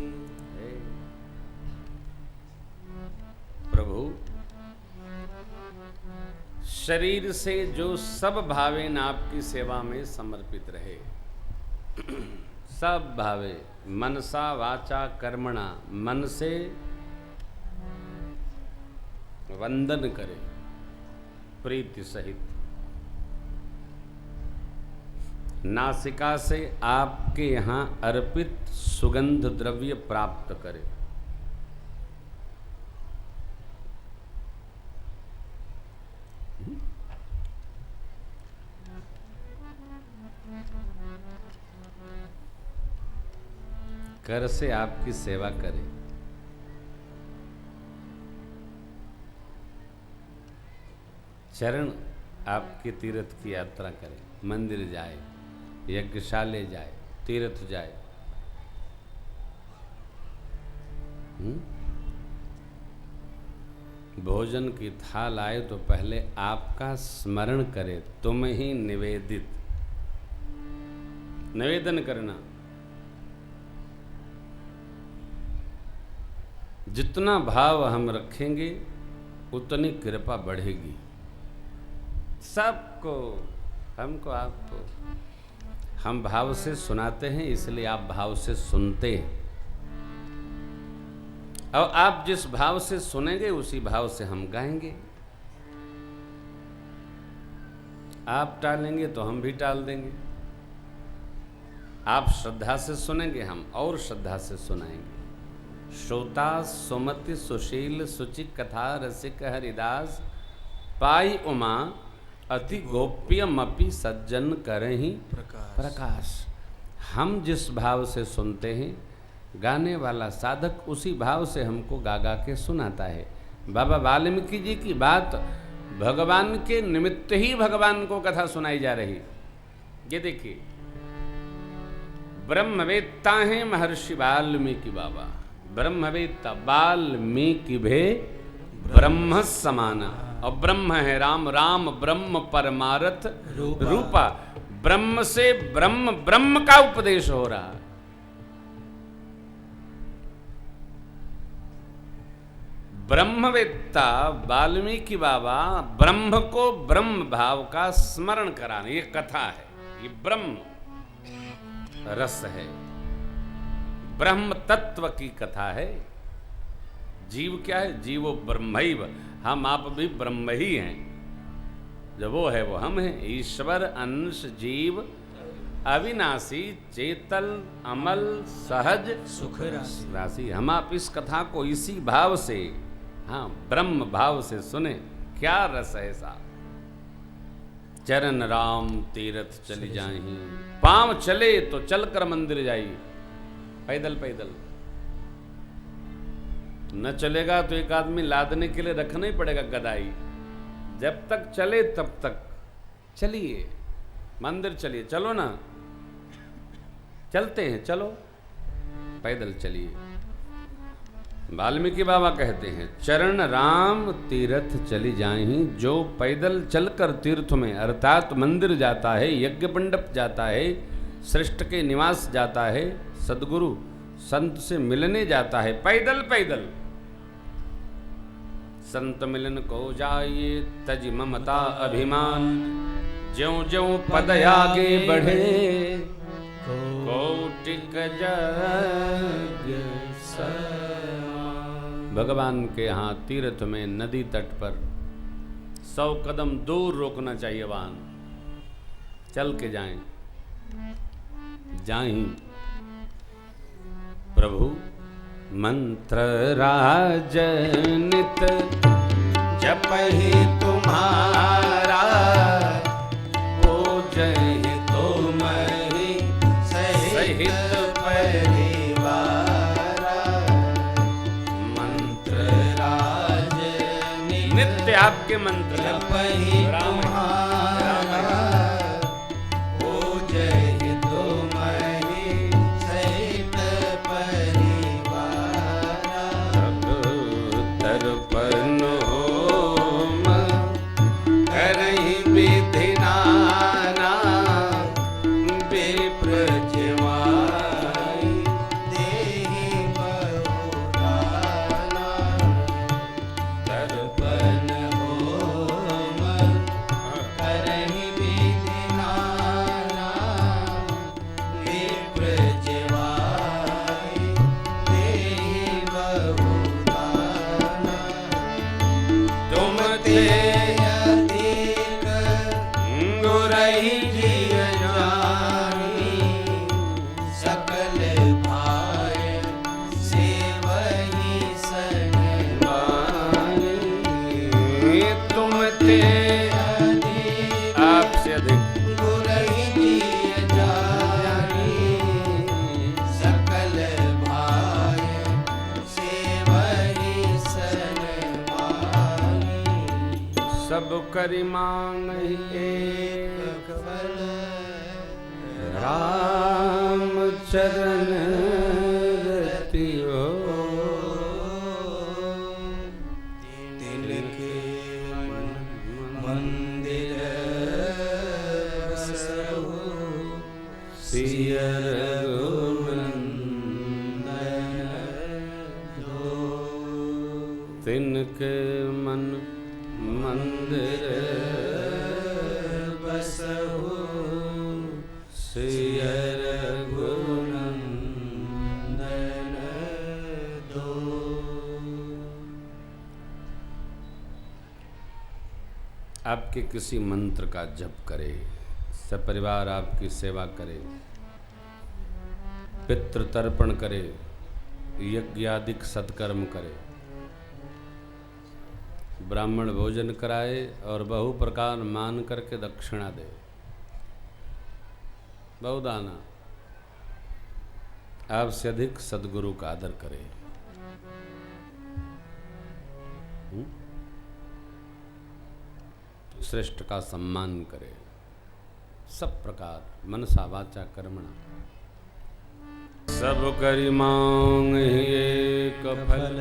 C: प्रभु शरीर से जो सब भावेन आपकी सेवा में समर्पित रहे, सब भावे मनसा वाचा कर्मणा, मन से वंदन करे प्रीति सहित, नासिका से आपके यहाँ अर्पित सुगंध द्रव्य प्राप्त करे, कर से आपकी सेवा करे, चरण आपके तीर्थ की यात्रा करे, मंदिर जाए, यज्ञशाले जाए, तीर्थ जाए, भोजन की थाल आए तो पहले आपका स्मरण करे, तुम ही निवेदन करना। जितना भाव हम रखेंगे उतनी कृपा बढ़ेगी, सबको, हमको, आपको। हम भाव से सुनाते हैं इसलिए आप भाव से सुनते हैं, और आप जिस भाव से सुनेंगे उसी भाव से हम गाएंगे। आप टालेंगे तो हम भी टाल देंगे, आप श्रद्धा से सुनेंगे हम और श्रद्धा से सुनाएंगे। श्रोता सुमति सुशील सुचि कथा रसिक हरिदास, पाई उमा अति गोप्यमपि सज्जन करहि प्रकाश। हम जिस भाव से सुनते हैं, गाने वाला साधक उसी भाव से हमको गा गा के सुनाता है। बाबा वाल्मीकि जी की बात, भगवान के निमित्त ही भगवान को कथा सुनाई जा रही। ये देखिए, ब्रह्मवेत्ता हैं महर्षि वाल्मीकि बाबा, ब्रह्मवेत्ता, वाल्मीकि भे ब्रह्म समाना, और ब्रह्म है राम, राम ब्रह्म परमारथ रूपा। ब्रह्म से ब्रह्म, ब्रह्म का उपदेश हो रहा। ब्रह्मवेत्ता वाल्मीकि बाबा ब्रह्म को ब्रह्म भाव का स्मरण कराने, ये कथा है, ये ब्रह्म रस है, ब्रह्म तत्व की कथा है। जीव क्या है? जीवो ब्रह्मैव, हम आप भी ब्रह्म ही हैं। जो वो है वो हम हैं। ईश्वर अंश जीव अविनाशी चेतल अमल सहज
B: सुख
C: राशि। हम आप इस कथा को इसी भाव से, हाँ, ब्रह्म भाव से सुने। क्या रस है साहब। चरण राम तीरथ चली जाही, पांव चले तो चलकर मंदिर जाई। पैदल पैदल न चलेगा तो एक आदमी लादने के लिए रखना ही पड़ेगा गदाई। जब तक चले तब तक चलिए, मंदिर चलिए, चलो ना, चलते हैं, चलो पैदल चलिए। वाल्मीकि बाबा कहते हैं, चरण राम तीर्थ चली जाहीं। जो पैदल चलकर तीर्थ में अर्थात मंदिर जाता है, यज्ञ मंडप जाता है, सृष्ट के निवास जाता है, सदगुरु संत से मिलने जाता है, पैदल पैदल संत मिलन को जाइए, तज ममता अभिमान। ज्यों ज्यों पद आगे बढ़े, कोटिक जग समान। भगवान के यहाँ तीर्थ में नदी तट पर 100 कदम दूर रोकना चाहिए वाहन, चल के जाएं। जाहीं प्रभु मंत्र राजनित
B: जपहि तुम्हारा, पूजहि तुमहि सहित परिवारा। मंत्र राजनित
C: नित्य आपके मंत्र
B: जपहि तुम्हारा, गुरहि जिय जानी सकल भाय सेवहि सनमानी।
C: तुम ते आपसे अधिक
B: गुरहि जिय जानी सकल भाय सेवहि सनमानी।
C: सब करि मांग एक
B: फल
C: राम चरण रतियो।
B: तिनके मंदिर बसहु
C: सिय
B: रघुनंदन दो।
C: तिनके मन मंदिर
B: बसहु
C: सिय
B: रघुनंदन दो।
C: आपके किसी मंत्र का जप करे, सपरिवार आपकी सेवा करे, पितृ तर्पण करे, यज्ञादिक सत्कर्म करे, ब्राह्मण भोजन कराए और बहु प्रकार मान करके दक्षिणा दे, बहुदाना, आपसे अधिक सदगुरु का आदर करे। श्रेष्ठ का सम्मान करे, सब प्रकार मनसा वाचा कर्मणा। सब करि मांग एक फल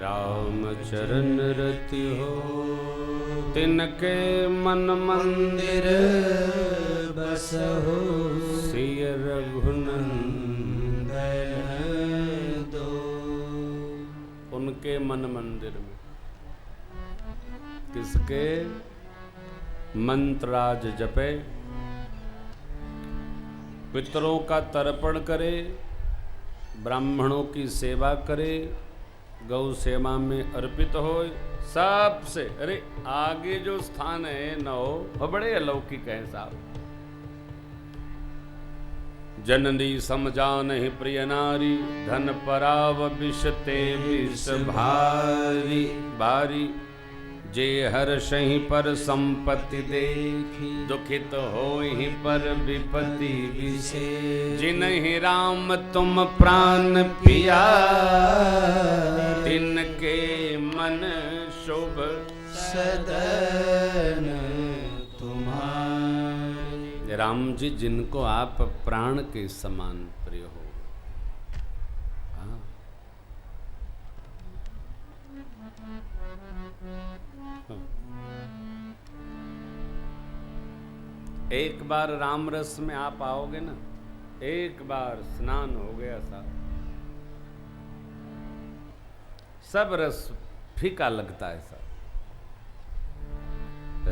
C: राम चरण रति हो। तिनके मन मंदिर
B: बसहु
C: सिय रघुनंदन
B: दो।
C: उनके मन मंदिर में किसके मंत्राज जपे, पितरों का तर्पण करे, ब्राह्मणों की सेवा करे, गौ सेवा में अर्पित हो। सबसे अरे आगे जो स्थान है न हो बड़े अलौकिक है साहब। जननी समझा नहीं प्रिय नारी धन पराव विषते विष भारी भारी। जे हर सही पर संपत्ति देखी दुखित होहि पर विपत्ति विशेष। जिन्हि राम तुम प्राण पिया तिनके मन शुभ
B: सदन तुम्हारे।
C: राम जी जिनको आप प्राण के समान प्रिय हो। एक बार राम रस में आप आओगे ना, एक बार स्नान हो गया साहब, सब रस फीका लगता है साहब।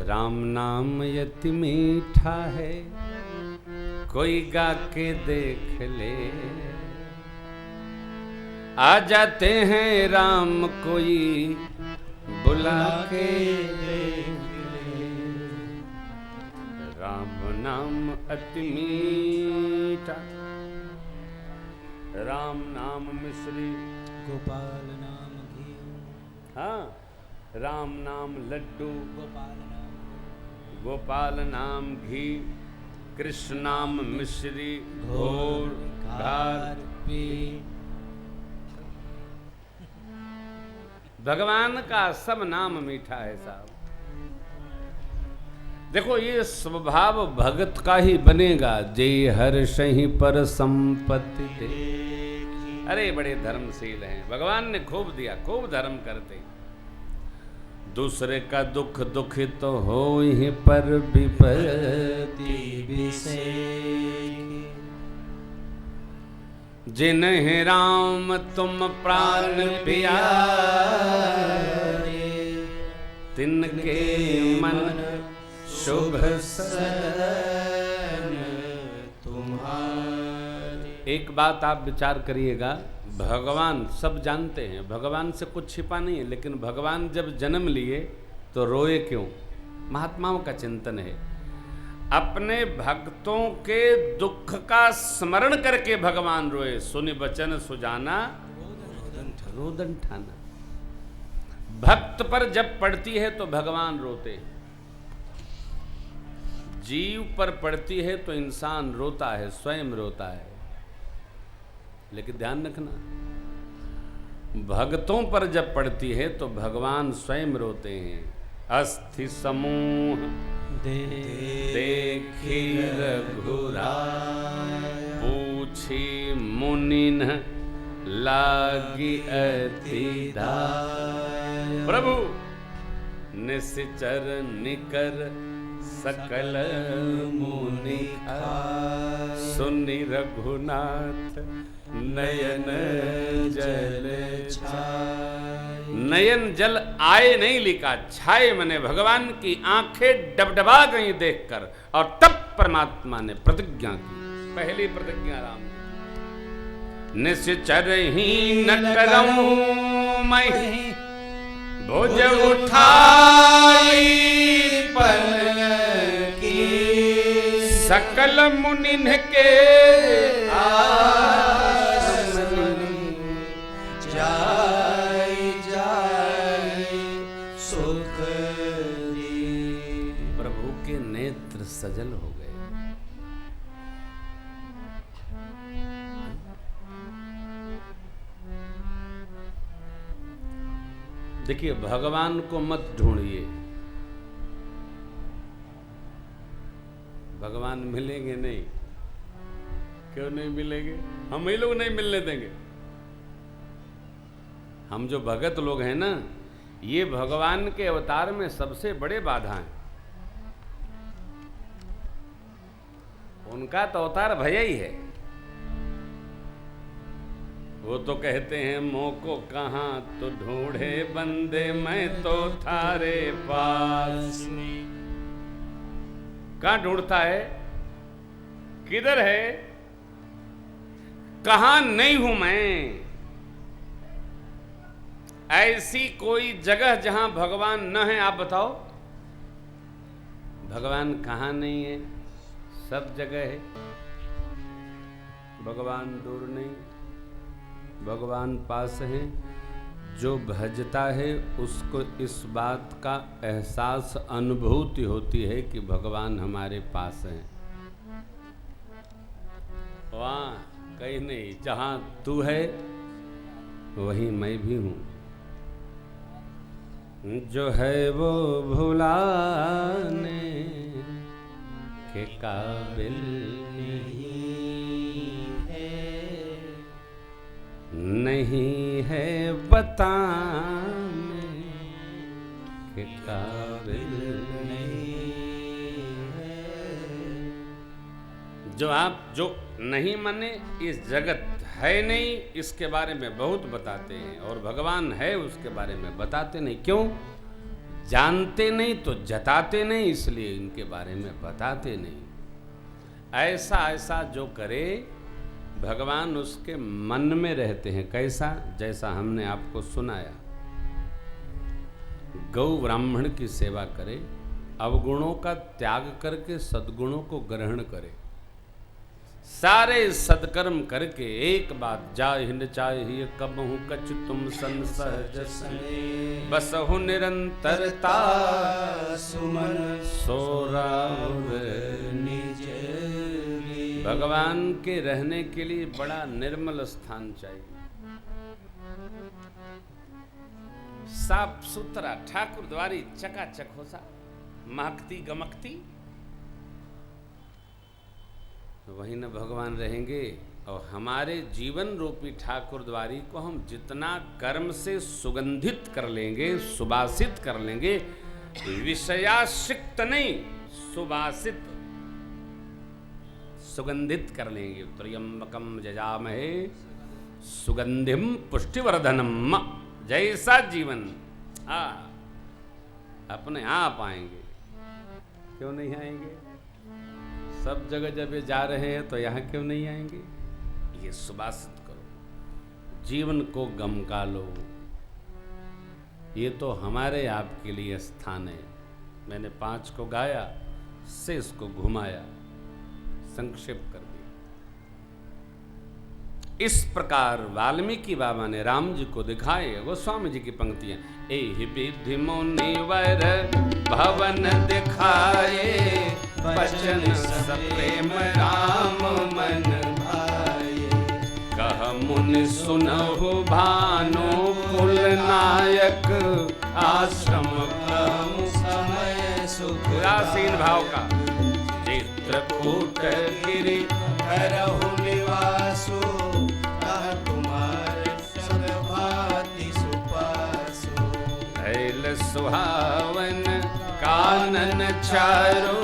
C: राम नाम यति मीठा है कोई गा के देख ले। आ जाते हैं राम कोई बुला के देख ले। राम नाम अति मीठा, राम नाम मिश्री,
B: गोपाल नाम घी,
C: हाँ राम नाम लड्डू, गोपाल नाम घी, कृष्ण नाम मिश्री, घोर घार
B: पी।
C: भगवान का सब नाम मीठा है साहब। देखो ये स्वभाव भगत का ही बनेगा। जे हर सही पर संपत्ति दे। अरे बड़े धर्मशील हैं, भगवान ने खूब दिया, खूब धर्म करते। दूसरे का दुख दुखित तो हो ही पर विपत्ति विशेष। जिन्हें राम तुम प्राण प्यारे तिनके मन शुभ सदन तुम्हारे। एक बात आप विचार करिएगा, भगवान सब जानते हैं, भगवान से कुछ छिपा नहीं है, लेकिन भगवान जब जन्म लिए तो रोए क्यों? महात्माओं का चिंतन है। अपने भक्तों के दुख का स्मरण करके भगवान रोए। सुनि बचन सुजाना रोदन ठाना। भक्त पर जब पड़ती है तो भगवान रोते, जीव पर पड़ती है तो इंसान रोता है, स्वयं रोता है। लेकिन ध्यान रखना, भक्तों पर जब पड़ती है तो भगवान स्वयं रोते हैं। अस्थि समूह देखी रघुराय, पूछी मुनिन लागी अति दाय। प्रभु निश्चर निकर सकल मुनि खाय, सुनि रघुनाथ नयन जल छाय। नयन जल आए नहीं लिखा, छाए मने भगवान की आंखें डबडबा गई देखकर। और तब परमात्मा ने प्रतिज्ञा की, पहली प्रतिज्ञा राम ने, निश्चर ही न करऊं मैं भुज उठाई पलकी, सकल मुनिन के
B: जाय जाय सुख दी।
C: प्रभु के नेत्र सजल हो गए। देखिए, भगवान को मत ढूंढिए, भगवान मिलेंगे नहीं। क्यों नहीं मिलेंगे? हम ही लोग नहीं मिलने देंगे। हम जो भगत लोग हैं ना, ये भगवान के अवतार में सबसे बड़े बाधा हैं। उनका तो अवतार भैया ही है। वो तो कहते हैं, मोह को कहाँ तो ढूंढे बंदे, मैं तो थारे पास। कहाँ ढूंढता है? किधर है? कहाँ नहीं हूं मैं। ऐसी कोई जगह जहां भगवान न है, आप बताओ। भगवान कहाँ नहीं है? सब जगह है। भगवान दूर नहीं, भगवान पास है। जो भजता है उसको इस बात का एहसास, अनुभूति होती है कि भगवान हमारे पास हैं। वहाँ कहीं नहीं, जहाँ तू है वहीं मैं भी हूँ। जो है वो भुलाने के काबिल नहीं है, बताने के काबिल नहीं है। जो आप जो नहीं माने, इस जगत है नहीं, इसके बारे में बहुत बताते हैं, और भगवान है उसके बारे में बताते नहीं। क्यों? जानते नहीं तो जताते नहीं, इसलिए इनके बारे में बताते नहीं। ऐसा ऐसा जो करे, भगवान उसके मन में रहते हैं। कैसा? जैसा हमने आपको सुनाया। गौ ब्राह्मण की सेवा करे, अवगुणों का त्याग करके सद्गुणों को ग्रहण करे, सारे सदकर्म करके एक बात जाहिन चाहिए, कबहु कछ तुम सन सहज सने, बसहु निरंतरता सुमन सोराउर निज। भगवान के रहने के लिए बड़ा निर्मल स्थान चाहिए, साफ सुथरा, ठाकुर द्वारी चकाचक हो सा, महकती गमकती। वहीं न भगवान रहेंगे। और हमारे जीवन रूपी ठाकुर द्वारी को हम जितना कर्म से सुगंधित कर लेंगे, सुबासित कर लेंगे, विषयासिक्त नहीं, सुबासित, सुगंधित कर लेंगे। त्र्यंबकम जजामहे सुगंधिम पुष्टिवर्धनम। जैसा जीवन अपने आप आएंगे। क्यों नहीं आएंगे? सब जगह जब ये जा रहे हैं तो यहाँ क्यों नहीं आएंगे? ये सुबासित करो, जीवन को गमका लो। ये तो हमारे आपके लिए स्थान है। मैंने 5 को गाया, से इसको घुमाया, संक्षेप कर दिया। इस प्रकार वाल्मीकि बाबा ने राम जी को दिखाए। गोस्वामी जी की पंक्तियां, एहि विधि मुनिवर भवन दिखाए, बचन सप्रेम राम मन भाए। कह मुनि सुनहु भानु कुल नायक, आश्रम कहूँ समय सुख। उदासीन भाव का, चित्रकूट गिरि करहु निवासु, कह तुम्हारे सब भांति सुपासु। भैल सुहावन कानन चारो,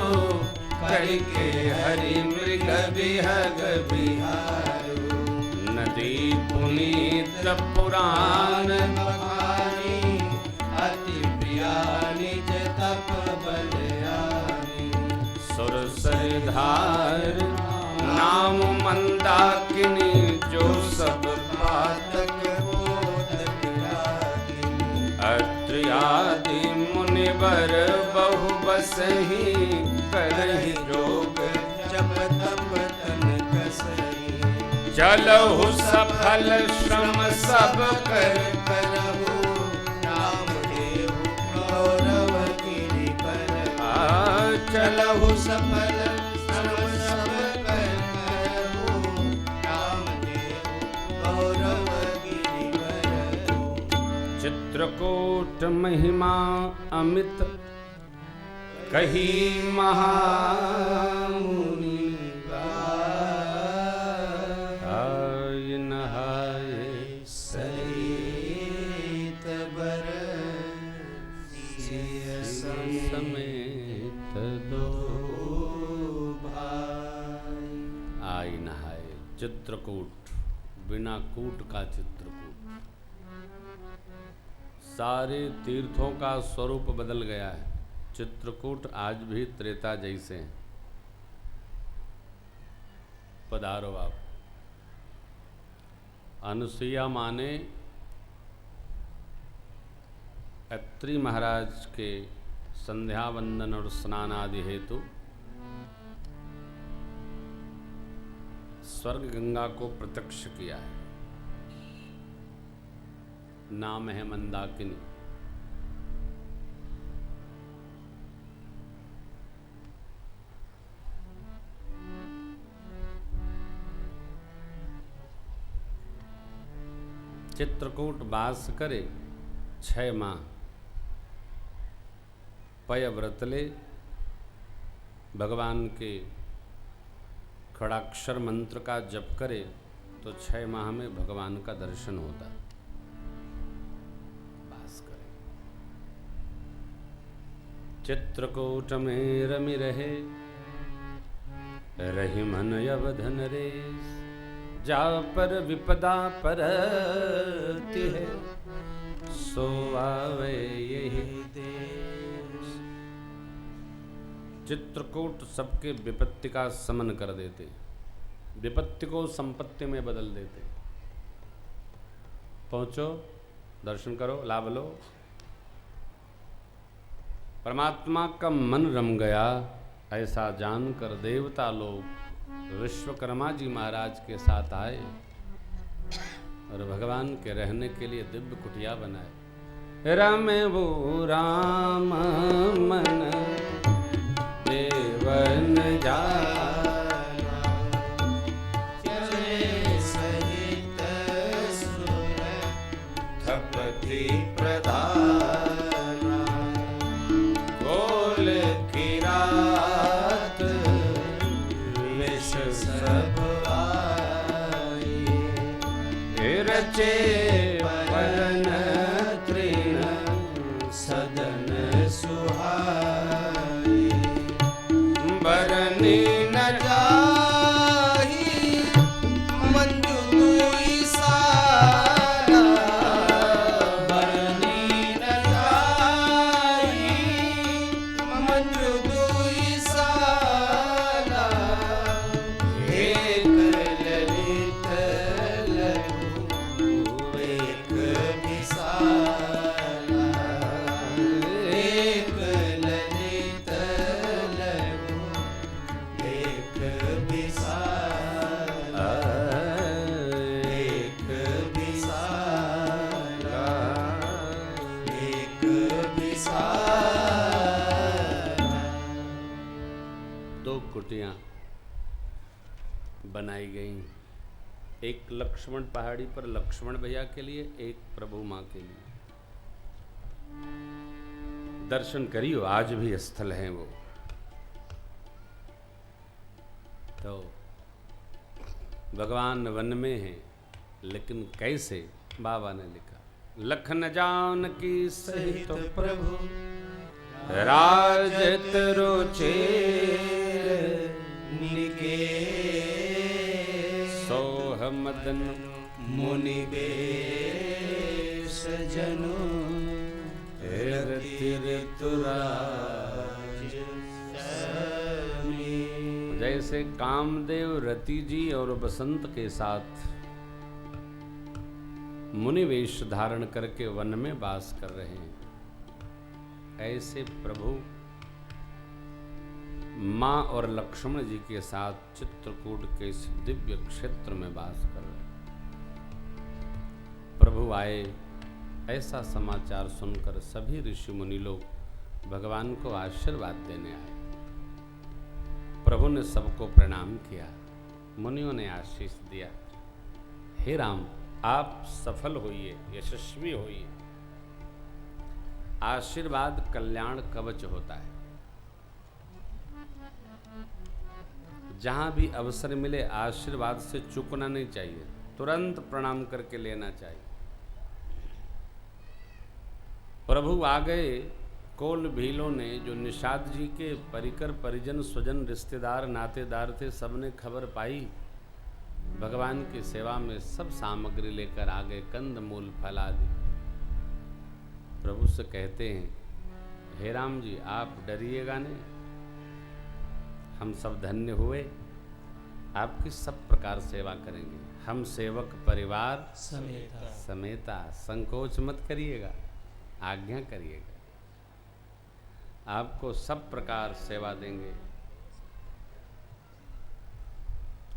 C: करके हरि मृग बिहग बिहारो। नदी पुनीत पुराण बखानी, अति प्रिया निज तप बलयानी। सुरसरधार नाम मंदाकिनी, जो सब पातक बोधक रागिनी। अत्रि आदि मुनिवर बहु बसहि, करहि जोग जप तप तन कसहि। चलहु सफल श्रम सब कर करहु, रामदेव गौरव गिरि पर। चलहु सफल श्रम सब कर करहु, रामदेव गौरव गिरि पर। चित्रकूट महिमा अमित, कही महामुनि। आय नहाए सहित बरसिय समेत दो भाई। आय नहाए चित्रकूट, बिना कूट का चित्रकूट। सारे तीर्थों का स्वरूप बदल गया है। चित्रकूट आज भी त्रेता जैसे हैं। पधारो आप। अनुसुईया माँ ने अत्रि महाराज के संध्या वंदन और स्नान आदि हेतु स्वर्ग गंगा को प्रत्यक्ष किया है। नाम है मंदाकिनी। चित्रकूट वास करे 6 माह, पय व्रत ले, भगवान के खड़ाक्षर मंत्र का जप करे तो 6 माह में भगवान का दर्शन होता। वास करे चित्रकूट में रमि रहे, रही मन अवधन रेस। जा पर विपदा परती है, सो आवे यही देश। चित्रकूट सबके विपत्ति का समन कर देते, विपत्ति को संपत्ति में बदल देते। पहुंचो, दर्शन करो, लाभ लो। परमात्मा का मन रम गया, ऐसा जानकर देवता लोग विश्वकर्मा जी महाराज के साथ आए और भगवान के रहने के लिए दिव्य कुटिया बनाए। रमे वो राम मन देवन जाना, चले सहित सुर थपति प्रधाना। गोल की रात विष सब आए, रचे परन तृण सदन सुहाए। बरनी न जाही मंजू दुई साला, बरनी न जाही मंजू दुई साला। एक ललित लघु एक विशाला, एक ललित लघु मूर्तियां बनाई गई। एक लक्ष्मण पहाड़ी पर लक्ष्मण भैया के लिए, एक प्रभु माँ के लिए। दर्शन करियो, आज भी स्थल हैं वो। तो भगवान वन में हैं, लेकिन कैसे? बाबा ने लिखा, लखन जानकी सहित
B: प्रभु
C: राजत रोचे
B: निके
C: सोह मदन
B: मुनि बेश जनु
C: रति ऋतुराज समी। जैसे कामदेव रति जी और बसंत के साथ मुनि वेश धारण करके वन में वास कर रहे हैं, ऐसे प्रभु मां और लक्ष्मण जी के साथ चित्रकूट के इस दिव्य क्षेत्र में वास कर रहे हैं। प्रभु आए, ऐसा समाचार सुनकर सभी ऋषि मुनि लोग भगवान को आशीर्वाद देने आए। प्रभु ने सबको प्रणाम किया, मुनियों ने आशीष दिया, हे राम आप सफल होइए, यशस्वी होइए। आशीर्वाद कल्याण कवच होता है। जहां भी अवसर मिले आशीर्वाद से चूकना नहीं चाहिए, तुरंत प्रणाम करके लेना चाहिए। प्रभु आ गए। कोल भीलों ने, जो निषाद जी के परिकर परिजन स्वजन रिश्तेदार नातेदार थे, सबने खबर पाई। भगवान की सेवा में सब सामग्री लेकर आ गए, कंद मूल फल आदि। प्रभु से कहते हैं, हे राम जी आप डरिएगा नहीं, हम सब धन्य हुए, आपकी सब प्रकार सेवा करेंगे। हम सेवक परिवार समेता, संकोच मत करिएगा, आज्ञा करिएगा, आपको सब प्रकार सेवा देंगे,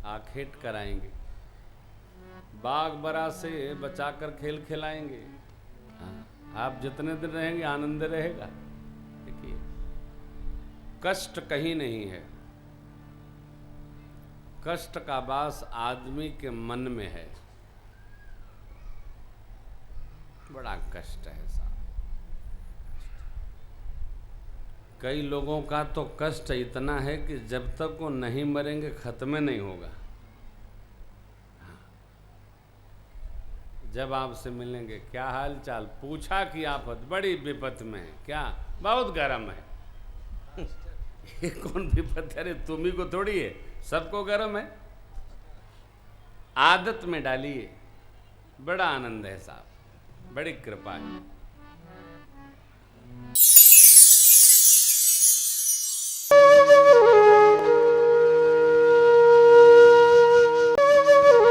C: आखेट कराएंगे, बाग बरा से बचाकर खेल खिलाएंगे। आप जितने दिन रहेंगे आनंद रहेगा। देखिए, कष्ट कहीं नहीं है, कष्ट का वास आदमी के मन में है। बड़ा कष्ट है साहब। कई लोगों का तो कष्ट इतना है कि जब तक वो नहीं मरेंगे खत्म नहीं होगा। जब आपसे मिलेंगे, क्या हाल चाल, पूछा कि आफत, बड़ी विपत में है, क्या बहुत गर्म है। ये कौन विपत? अरे तुम्ही को थोड़ी है, सबको गर्म है। आदत में डालिए, बड़ा आनंद है साहब, बड़ी कृपा है।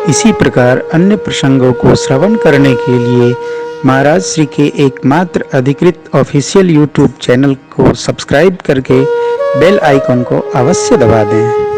A: इसी प्रकार अन्य प्रसंगों को श्रवण करने के लिए महाराज श्री के एकमात्र अधिकृत ऑफिशियल यूट्यूब चैनल को सब्सक्राइब करके बेल आइकन को अवश्य दबा दें।